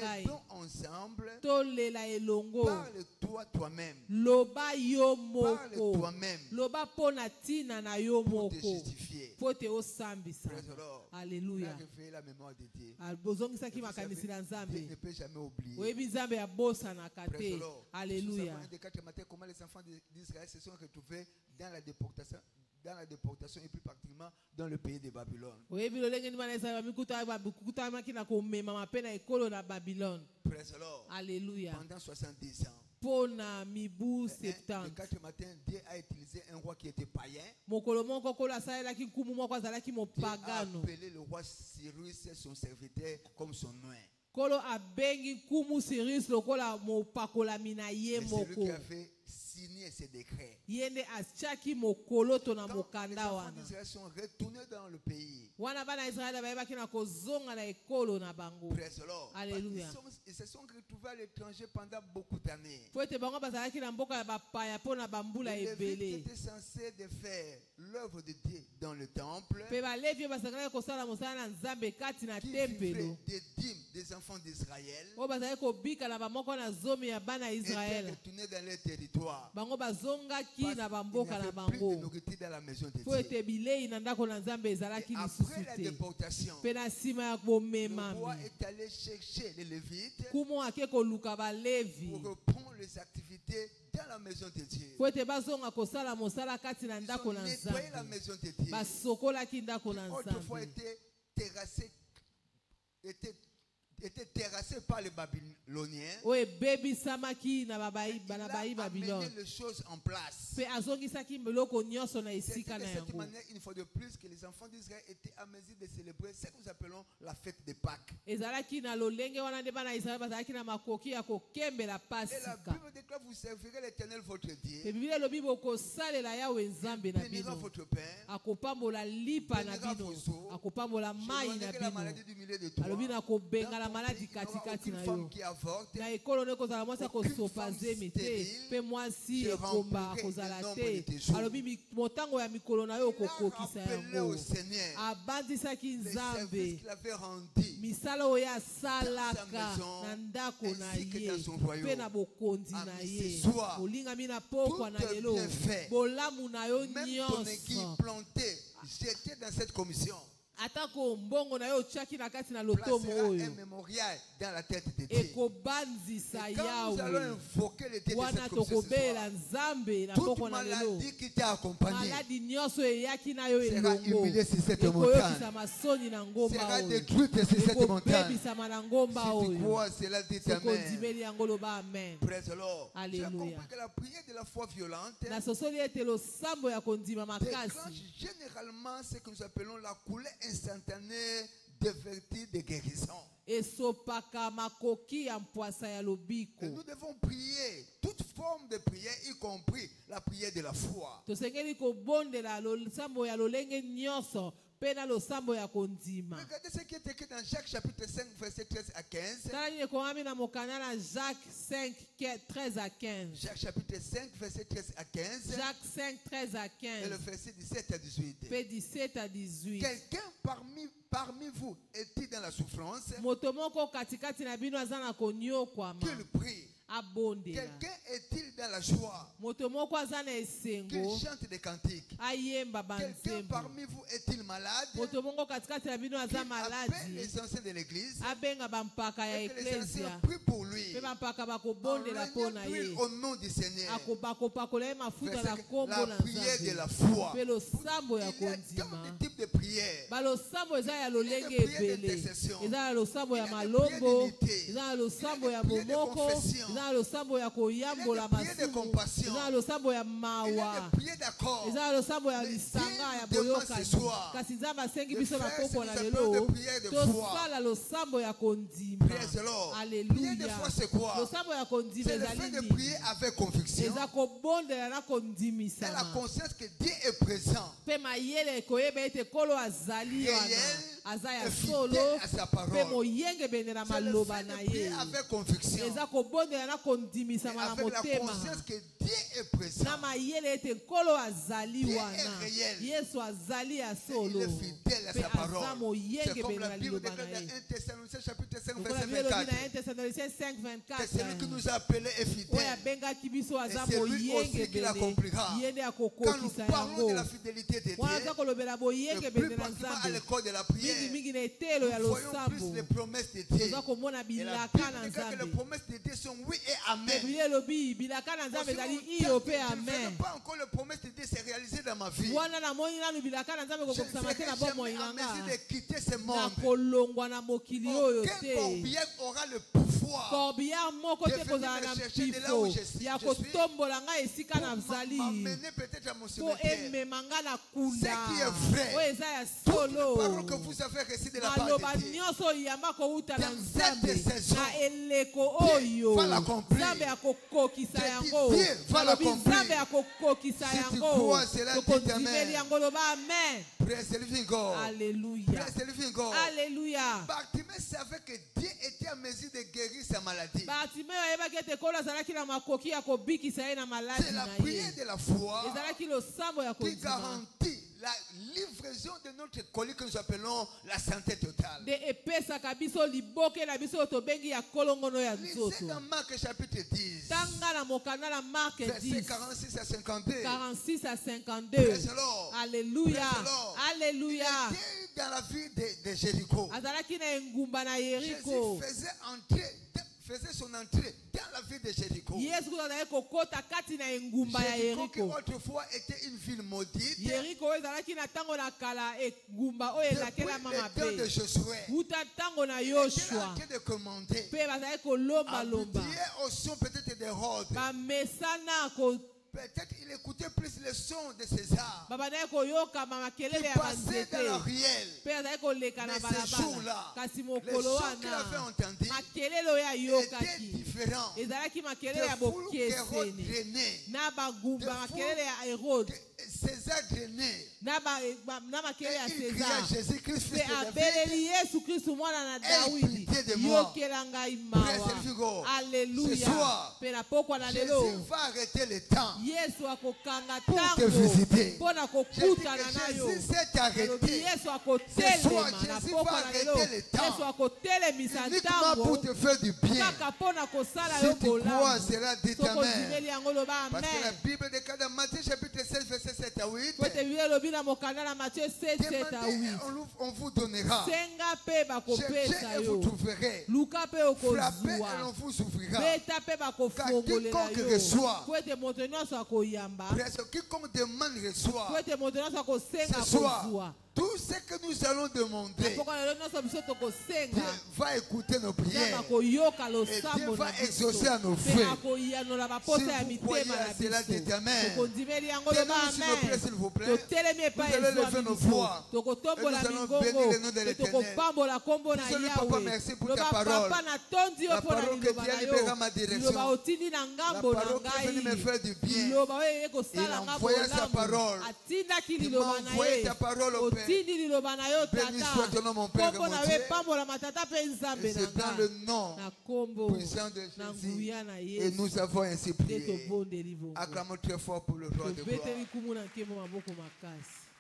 plaidons ensemble, parle-toi toi-même, parle toi-même pour te justifier. Praise the Lord. Alléluia. La mémoire de Dieu. Dieu ne peut jamais oublier. Alléluia. Comment les enfants d'Israël se sont retrouvés dans la déportation et plus particulièrement dans le pays de Babylone. Praise the Lord. Alléluia. Pendant 70 ans. Le 4 matin, Dieu a utilisé un roi qui était païen. Dieu a appelé le roi Cyrus, son serviteur, comme son nom. Et c'est lui qui a fait signer ces décrets. Quand les enfants d'Israël sont retournés dans le pays, Praise the Lord. Ils se sont retrouvés à l'étranger pendant beaucoup d'années. Les Lévites qui étaient censés de faire l'œuvre de Dieu dans le temple, qui vivraient des dîmes des enfants d'Israël, étaient retournés dans leur territoire. Parce qu'il n'y avait plus de nourriture dans la maison de Dieu. Et après la déportation, le roi est allé chercher les Lévites pour reprendre les activités dans la maison de Dieu. Ils ont nettoyé la maison de Dieu, qui autrefois était terrassé par les Babyloniens. Il a amené les choses en place. C'est de cette manière, une fois de plus, que les enfants d'Israël étaient à mesure de célébrer ce que nous appelons la fête de Pâques. Et la Bible déclare: vous servirez l'Éternel votre Dieu. Il bénira votre pain, bénira vos eaux. Je la maladie du milieu de toi. Maladi katikati na yo na ekolo ne kozala mwasi akosopa nzemi te mpe mwasi ekomba akozala te alobi motango ya mikolo na yo okokokisa yango abandisaki Nzambe misala oyo asalaka na ndako na ye mpe na bokonzi na ye olingami na pokwa na lelo bolamu na yo nyonso. J'étais dans cette commission. Atako mbongo na yo chaki na kati na lotomo oyo ekobanzisa yawe wana tokobela Nzambe na poko na lelo maladi nyonso eyaki na yo elongo ekoyokisa masoni na ngomba oyo ekobebisama na ngomba oyo sokondimeli yango loba amen. Alléluia. Na sosoli ete losambo ya kondima makasi généralement ce que nous appelons la coulée instantanée de vertu de guérison. Et nous devons prier toute formes de prière, y compris la prière de la foi. Tosengeli kobondela losambo ya lolenge nyonso pena losambo ya kondima. Regardez ce qui est écrit dans Jacques chapitre 5 verset 13 à 15. Tala nini komami na mokanda na Jacques 5 13 à 15. Jacques chapitre 5 verset 13 à 15. Jacques 5 13 à 15. Et le verset 17 à 18. Fait 17 à 18. Quelqu'un parmi vous est-il dans la souffrance? Motomoko katikati na bino azana konyokwama. Qu'il prie. Quelqu'un est-il dans la joie? Qu'il chante des cantiques. Quelqu'un parmi vous est-il malade? Qu'il appelle les anciens de l'église. Et que les anciens prient pour lui. En l'huile au nom du Seigneur. La prière de la foi. Il y a tant de types de prières. Il y a des prières d'intercession. Il y a des prières d'unité. Il y a des prières de confession. Il y a des prières de compassion. Il y a des prières d'accord. Mais Dieu demande ce soir de faire de prière de foi. Praise the Lord. Prière de foi c'est quoi? C'est le fait de prier avec conviction. C'est la conscience que Dieu est présent. Réel et fidèle à sa parole. C'est le fait de prier avec conviction. Et avec la conscience que Dieu est présent. Dieu est réel. Il est fidèle à sa parole. C'est comme la Bible déclare dans 1 Thessaloniciens chapitre 5 verset 24. C'est celui qui nous a appelés est fidèle. Et c'est lui aussi qui l'accomplira. Quand nous parlons de la fidélité de Dieu, et plus particulièrement à l'école de la prière, nous voyons plus les promesses de Dieu. Et la Bible déclare que les promesses de Dieu sont oui et amen. Je ne sais pas encore les promesses de Dieu s'est réalisé dans ma vie. Je ne serai jamais en mesure de quitter ce monde. Aucun corbillard aura le pouvoir de venir me chercher de là où je suis pour m'amener peut-être à mon cimetière. Ce qui est vrai, toutes les paroles que vous avez reçues de la part de Dieu, dans cette saison, Dieu va l'accomplir. Dieu va l'accomplir. Si tu crois cela, dis amen. Praise the living God. Alléluia. Praise the living God. Alléluia. Bartimée savait que Dieu était en mesure de guérir sa maladie. C'est la prière de la foi qui garantit la livraison de notre colis que nous appelons la santé totale. Lisez dans Marc chapitre 10, verset 46 à 52. 46 à 52. Praise the Lord. Alléluia. Praise the Lord. Alléluia. Il était dans la ville de Jéricho. Jésus faisait son entrée dans la ville de Jéricho. Jéricho qui autrefois était une ville maudite. Depuis le temps de Josué, il était en train de commander. Habillé au son peut-être des robes. Peut-être il écoutait plus le son de César qui passait dans la ruelle. Mais ce jour-là, le son qu'il avait entendu était différent. Des foules qu'Hérode drainait. Des foules que César drainait. Et il cria Jésus-Christ, fils de David, aie pitié de moi. Ce soir, Jésus va arrêter le temps pour te visiter. Je dis que Jésus s'est arrêté. Ce soir, Jésus va arrêter le temps uniquement pour te faire du bien. Si tu crois cela, dis amen. Parce que la Bible déclare dans Matthieu chapitre 16 verset 7 à 8. Demandez, on vous donnera. Cherchez et vous trouverez. Frappez et on vous ouvrira. Car quiconque reçoit, quiconque demande reçoit. Ce soir, Tout ce que nous allons demander, Dieu va écouter nos prières et Dieu va exaucer à nos vœux. Si vous croyez à cela, dites Amen. Tenons sur nos pieds, s'il vous plaît. Nous allons lever nos voix et nous allons bénir le nom de l'Éternel. Disons-lui, Papa, merci pour ta parole. La parole que tu as libéré ma direction. La parole qui est venue me faire du bien. Il a envoyé sa parole. Il m'a envoyé ta parole au Père. Béni soit ton nom, mon Père et mon Dieu. Et c'est dans le nom puissant de Jésus. Et nous avons ainsi prié. Acclamons très fort pour le roi de gloire.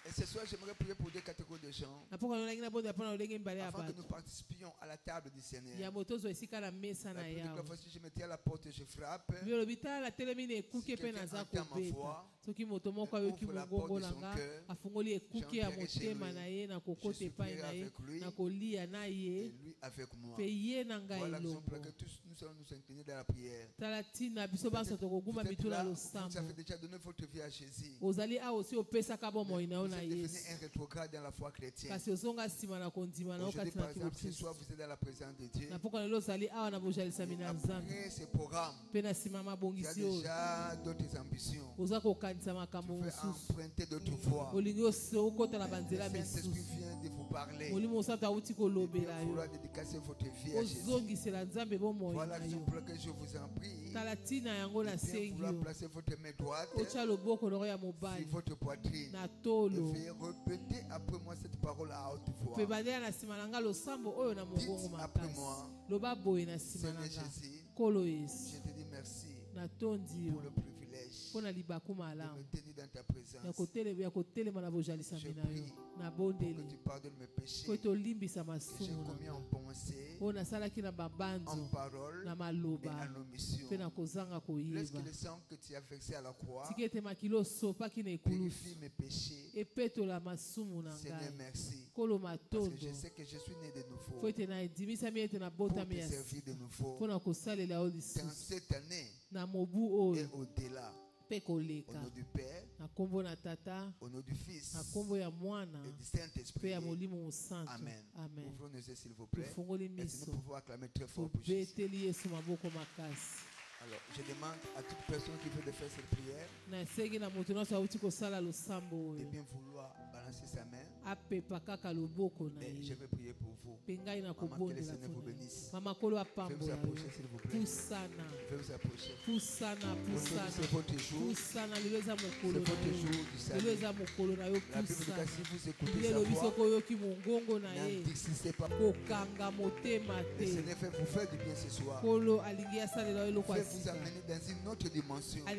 Et ce soir, j'aimerais prier pour deux catégories de gens. Afin que nous participions à la table du Seigneur. La première fois, si je me tiens à la porte et je frappe, si quelqu'un entend ma voix, ouvre la porte de son cœur, j'entrerai chez lui, je supplierai avec lui, et lui avec moi. Voilà la raison pour laquelle tous nous allons nous incliner dans la prière. Peut-être là, vous avez déjà donné votre vie à Jésus. Vous êtes devenu un rétrograde dans la foi chrétienne. Aujourd'hui, par exemple, ce soir, vous êtes dans la présence de Dieu. Après ce programme, il y a déjà d'autres ambitions. Tu veux emprunter d'autres voies. Le Saint-Esprit vient de vous parler. Il vient vouloir dédicacer votre vie à Jésus. Voilà la raison pour laquelle je vous en prie. Il vient vouloir placer votre main droite sur votre poitrine. Et veuillez répéter après moi cette parole à haute voix. Dites après moi, Seigneur Jésus, je te dis merci pour le privilège de me tenir dans ta présence. Je prie pour que tu pardonnes mes péchés que j'ai commis en pensée, en parole et en omission. Laisse que le sang que tu as versé à la croix purifie mes péchés. Seigneur, merci. Parce que je sais que je suis né de nouveau pour te servir de nouveau dans cette année et au-delà. Au nom du Père, au nom du Fils et du Saint-Esprit. Amen. Ouvrons nos yeux, s'il vous plaît. Et si nous pouvons acclamer très fort pour Jésus. Alors, je demande à toute personne qui veut faire cette prière de bien vouloir balancer sa main. Et je vais prier pour vous. Maman, que le Seigneur vous bénisse. Faites vous approcher, s'il vous plaît. Faites vous approcher. C'est votre jour. C'est votre jour du salut. La Bible dit que si vous écoutez sa voix, n'indiscissez pas. Le Seigneur fait vous faire du bien ce soir. Fait vous amener dans une autre dimension. Vous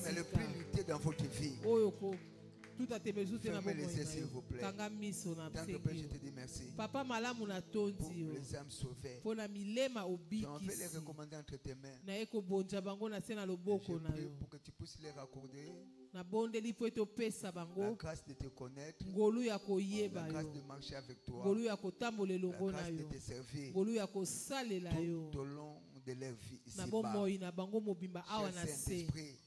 n'allez plus lutter dans votre vie. Fermez les yeux, s'il vous plaît. Tant que Père, je te dis merci pour les âmes sauvées. Tu en fais les recommander entre tes mains. Et je prie pour que tu puisses les raccorder la grâce de te connaître, la grâce de marcher avec toi, la grâce de te servir tout au long de leur vie ici-bas. Cher Saint-Esprit,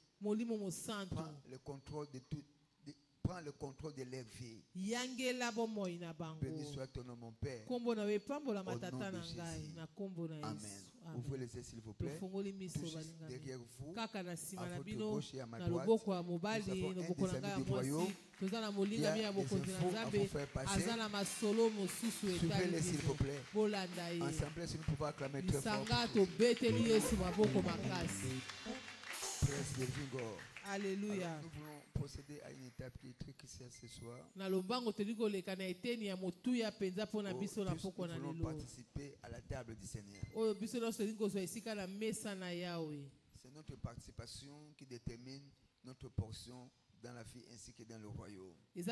prends le contrôle de tout. Prends le contrôle de leur vie. Béni soit ton nom, mon Père. Au nom de Jésus. Amen. Ouvrez les yeux, s'il vous plaît. Tous derrière vous, à votre gauche et à ma droite, nous avons un des amis du royaume. Il y a des infos à vous faire passer. Suivez-les, s'il vous plaît. Ensemble, si nous pouvons acclamer très fort. Praise the living God. Alléluia. Alors, nous voulons procéder à une étape qui est très cruciale ce soir. Nous voulons participer à la table du Seigneur. C'est notre participation qui détermine notre portion dans la vie ainsi que dans le royaume. Et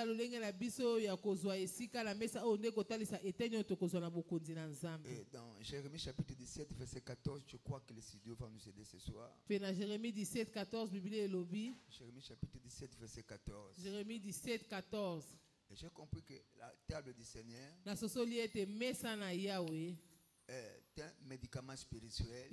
dans Jérémie chapitre 17 verset 14, je crois que le studio va nous aider ce soir. Jérémie 17 14 Jérémie chapitre 17 verset 14. Jérémie 17 14. Et j'ai compris que la table du Seigneur est un médicament spirituel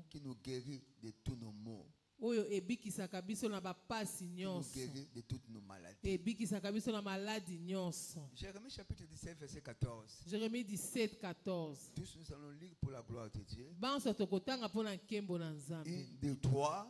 qui nous guérit de tous nos maux. Oyo ebikisaka biso na bapasi nyonso. Guérir de toutes nos maladies. Ebikisaka biso na maladi nyonso. Jérémie chapitre 17 verset 14. Jérémie 17 14. Tous nous allons lire pour la gloire de Dieu. Banso tokotanga pona nkembo na Nzambe. 1, 2, 3.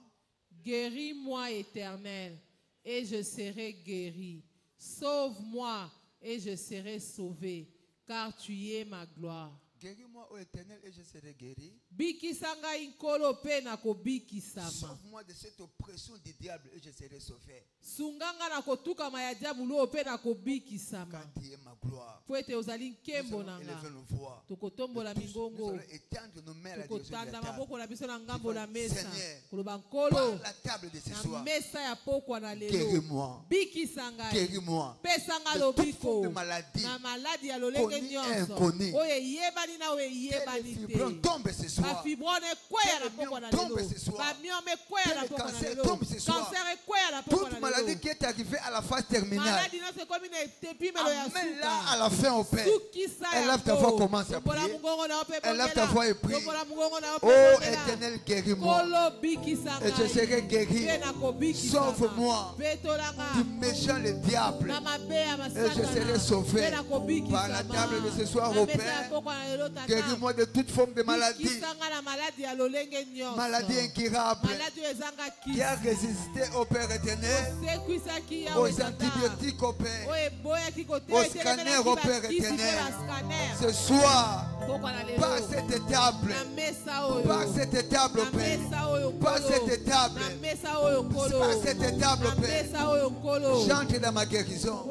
Guéris-moi, Éternel, et je serai guéri. Sauve-moi et je serai sauvé, car tu es ma gloire. Guéris-moi, ô Éternel, et je serai guéri. Bikisanga inkolo pe na kobikisama. Sauve-moi de cette oppression du diable et je serai sauvé. Sunganga na kotuka maya diabulu pe na kobikisama. Car tu es ma gloire. Po ete ozali nkembo Nous allons nanga. élever nos voix. Tokotombola Nous mingongo. allons étendre nos mains à la direction de la Tokotanda table. maboko na biso na ngambo la mesa. Seigneur, Koloba par nkolo. la table de ce Na soir, mesa ya pokwa na lelo. guéris-moi. Bikisanga. Guéris-moi. Pesanga De toute forme lobiko. de maladie, Na maladi ya lolenge connue et nyonso. inconnue. Oye yebani na oye que yebani les te. fibromes tombent ce soir. Bafibrone kweya na Que pokwa na le myome lelo. tombe ce soir. Bamiome kweya Que na le pokwa na cancer lelo. tombe ce soir. Cancer kweya na pokwa Toute na maladie lelo. qui est arrivée à la phase terminale, Maladi na se komi na tepimelo ya amène-la suka. à la fin au Père. Sukisa ya Élève ta po. voix, commence à Tombola prier. mungongo na ope Élève ta bongela. voix et prie. Tombola mungongo na ope Oh bongela. Éternel, guéris-moi. Kolo bikisanga. Et je serai guéri. Pe na kobikisanga. Sauve-moi Betolanga. du méchant le diable. Na mabe ya Et masakana. je serai sauvé Pe na kobikisama. par la table de ce soir Na au mesa ya Père. pokwa na lelo tata. Guéris-moi de toute forme de maladie. Bikisanga na maladi ya lolenge nyonso. Maladie incurable Maladi oyo ezanga qui a kisi. résisté au Père éternel, Osekwisaki yawe aux tata. antibiotiques au Père. Oyo eboyaki kote Au etelemelaki scanner au Père bakisi mpe éternel. bascanner. Ce soir, Pokwa na lelo. par cette table, Na mesa oyo. par cette table au Na Père, mesa oyo par nkolo. cette table, Na mesa oyo nkolo. par cette table au Na Père, mesa oyo nkolo. j'entre dans ma guérison.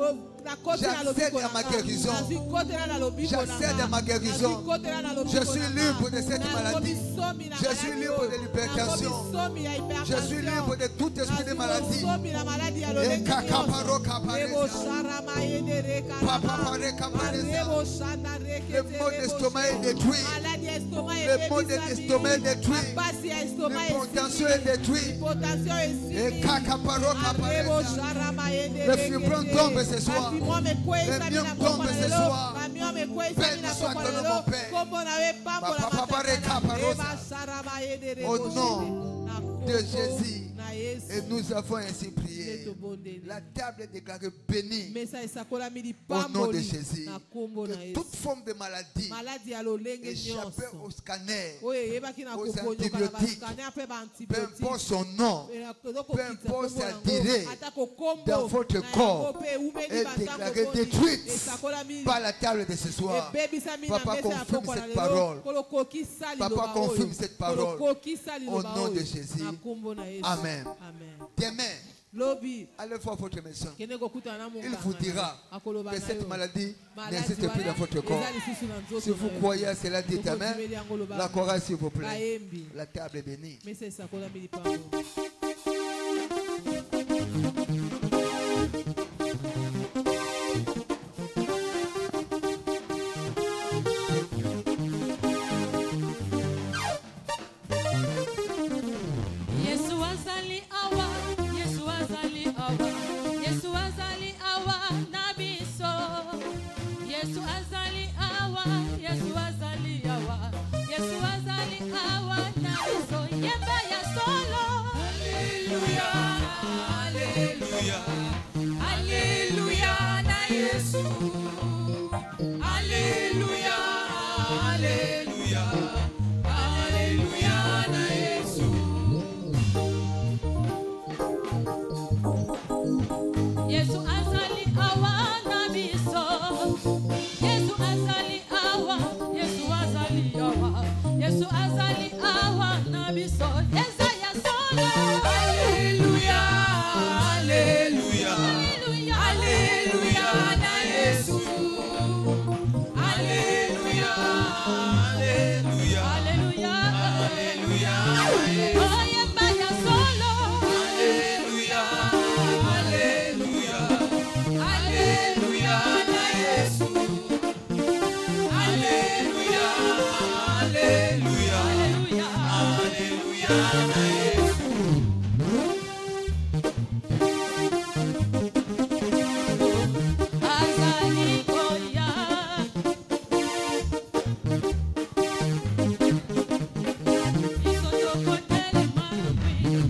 J'accède à ma guérison. J'accède à ma guérison. Je suis libre de cette maladie. Je suis libre de l'hypertension. Je suis libre de tout esprit de maladie. Et kakaparo kapareza. Papa pare kapareza. Le mot d'estomac est détruit. Le mot de l'estomac est détruit. L'hypertension est détruite. Et kakaparo kapareza. Le fibron tombe ce soir. Le myome tombe ce soir. Béni soit ton nom, mon Père. Papa pare kaparosa. Au nom de Jésus. Et nous avons ainsi prié. La table est déclarée bénie au nom de Jésus. Que toute forme de maladie échappée au scanner, aux antibiotiques, peu importe son nom, peu importe sa durée, dans votre corps, est déclarée détruite par la table de ce soir. Papa, confirme cette parole. Papa, confirme cette parole. Au nom de Jésus. Amen. Demain, allez voir votre médecin. Il vous dira que cette maladie n'existe plus dans votre corps. Si vous croyez à cela, dites Amen. La chorale, s'il vous plaît. La table est bénie.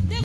They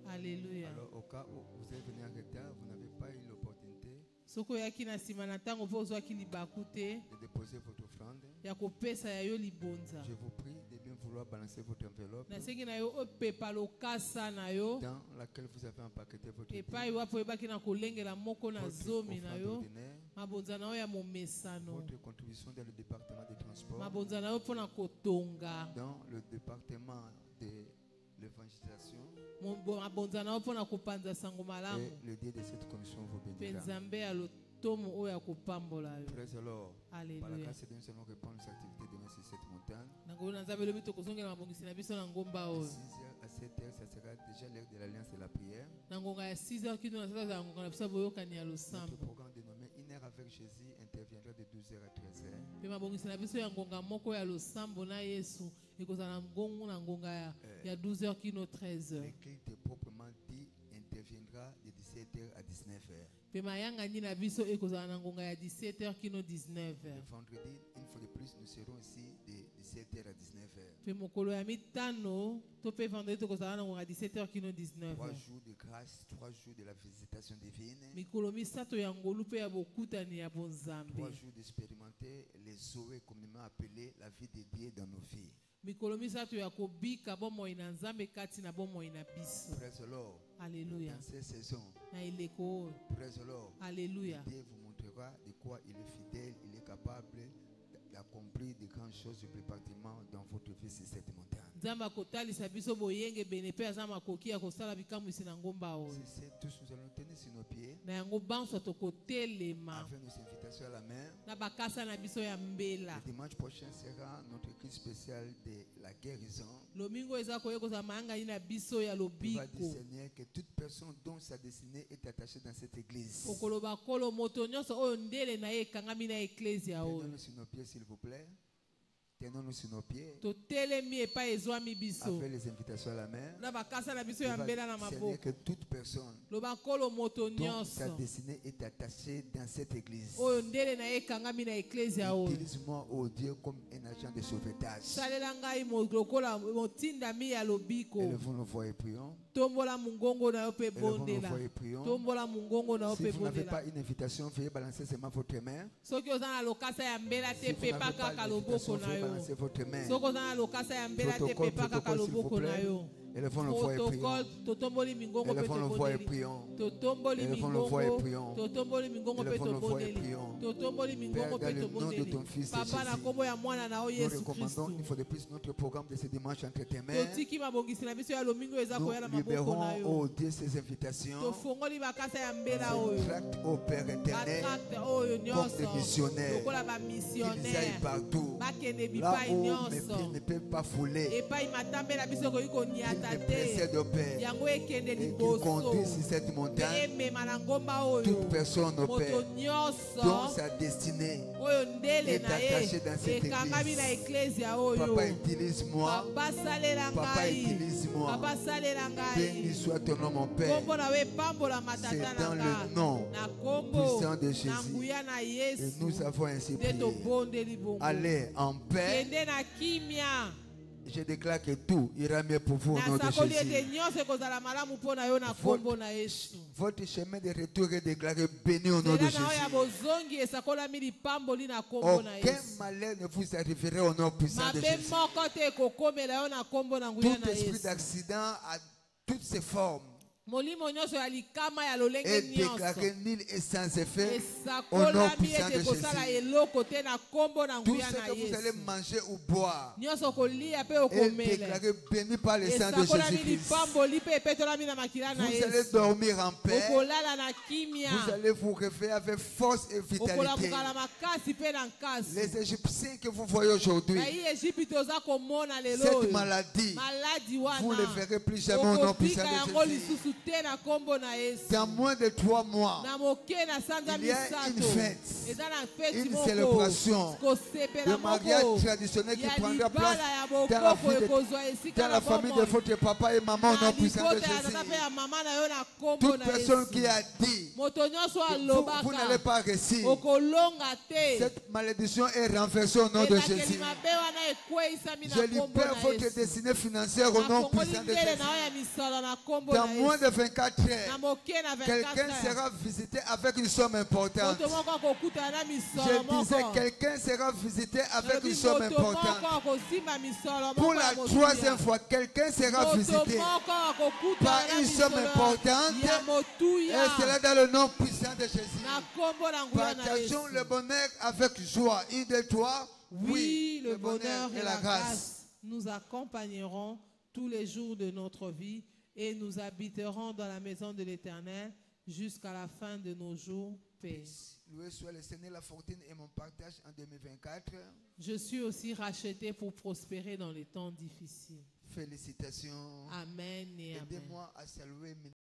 Alléluia. Alors, au cas où vous êtes venu en retard, vous n'avez pas eu l'opportunité de déposer votre offrande. Je vous prie de bien vouloir balancer votre enveloppe dans laquelle vous avez empaqueté votre dîme. Votre contribution dans le département des transports, dans le département de l'évangélisation, et le Dieu de cette commission vous bénira. Praise the Lord. Par la grâce de Dieu, nous allons répondre aux activités demain sur cette montagne. De 6h à 7h, ça sera déjà l'heure de l'alliance et la prière. Notre programme dénommé Une heure avec Jésus interviendra de 12h à 13h. L'écrit proprement dit interviendra de 17h à 19h. Le vendredi, une fois de plus, nous serons ici de 17h à 19h. 3 jours de grâce, 3 jours de la visitation divine. 3 jours d'expérimenter les zoé communément appelés la vie de Dieu dans nos vies. Praise the Lord. Alléluia. Dans ces saisons, praise the Lord. Alléluia. Dieu vous montrera de quoi il est fidèle, il est capable d'accomplir de grandes choses plus particulièrement dans votre vie sur cette montagne. C'est tous, nous allons tenir sur nos pieds avec nos invitations à la main. Le dimanche prochain sera notre culte spécial de la guérison. On va dire, Seigneur, que toute personne dont sa destinée est attachée dans cette église, tenons-nous sur nos pieds, s'il vous plaît. Tenons-nous sur nos pieds avec les invitations à la main. Seigneur, que toute personne dont sa destinée est attachée dans cette église, utilise-moi, oh Dieu, comme un agent de sauvetage. Élevons nos voix et prions. Élevons nos voix et prions. Si vous n'avez pas une invitation, veuillez balancer seulement votre main. Si vous n'avez pas l'invitation, veuillez balancer votre main. Protocole, s'il vous plaît. Élevons nos voix et prions. Élevons nos voix et prions. Élevons nos voix et prions. Élevons nos voix et prions. Père, dans le nom de ton Fils Jésus, nous recommandons une fois de plus notre programme de ce dimanche entre tes mains. Nous libérons, oh Dieu, ces invitations. Nous tracte, oh Père éternel, comme des missionnaires qui nous aillent partout. Là où mes pieds ne peuvent pas fouler. précède au Père et qui conduit sur cette montagne toute personne au Père dont sa destinée est attachée dans cette église. Papa, utilise-moi. Papa, utilise-moi. Béni soit ton nom, mon Père. C'est dans le nom puissant de Jésus. Et nous avons ainsi prié. Allez en paix. Je déclare que tout ira mieux pour vous au nom de Jésus. Votre chemin de retour est déclaré béni au nom de Jésus. Aucun malheur ne vous arrivera au nom puissant de Jésus. Tout esprit d'accident a toutes ses formes est déclaré nul et sans effet au nom puissant de Jésus. Tout ce que vous allez manger ou boire est déclaré béni par le sang de Jésus-Christ. Vous allez dormir en paix. Vous allez vous réveiller avec force et vitalité. Les Égyptiens que vous voyez aujourd'hui, cette maladie, vous ne les verrez plus jamais au nom puissant de Jésus. Dans moins de 3 mois, il y a une fête, une célébration de mariage traditionnel qui prendra place dans la famille de votre papa et maman au nom puissant de Jésus. Toute personne qui a dit que vous n'allez pas réussir, cette malédiction est renversée au nom de Jésus. Je libère votre destinée financière au nom puissant de Jésus. Dans moins de 24 heures, quelqu'un sera visité avec une somme importante. Je disais, quelqu'un sera visité avec une somme importante. Pour la 3e fois, quelqu'un sera visité par une somme importante. Et cela dans le nom puissant de Jésus. Partageons le bonheur avec joie. 1, 2, 3. Oui, le bonheur et la grâce nous accompagneront tous les jours de notre vie. Et nous habiterons dans la maison de l'Éternel jusqu'à la fin de nos jours. Paix. Loué soit le Seigneur, la fortune et mon partage en 2024. Je suis aussi racheté pour prospérer dans les temps difficiles. Félicitations. Amen et amen. Aidez-moi à saluer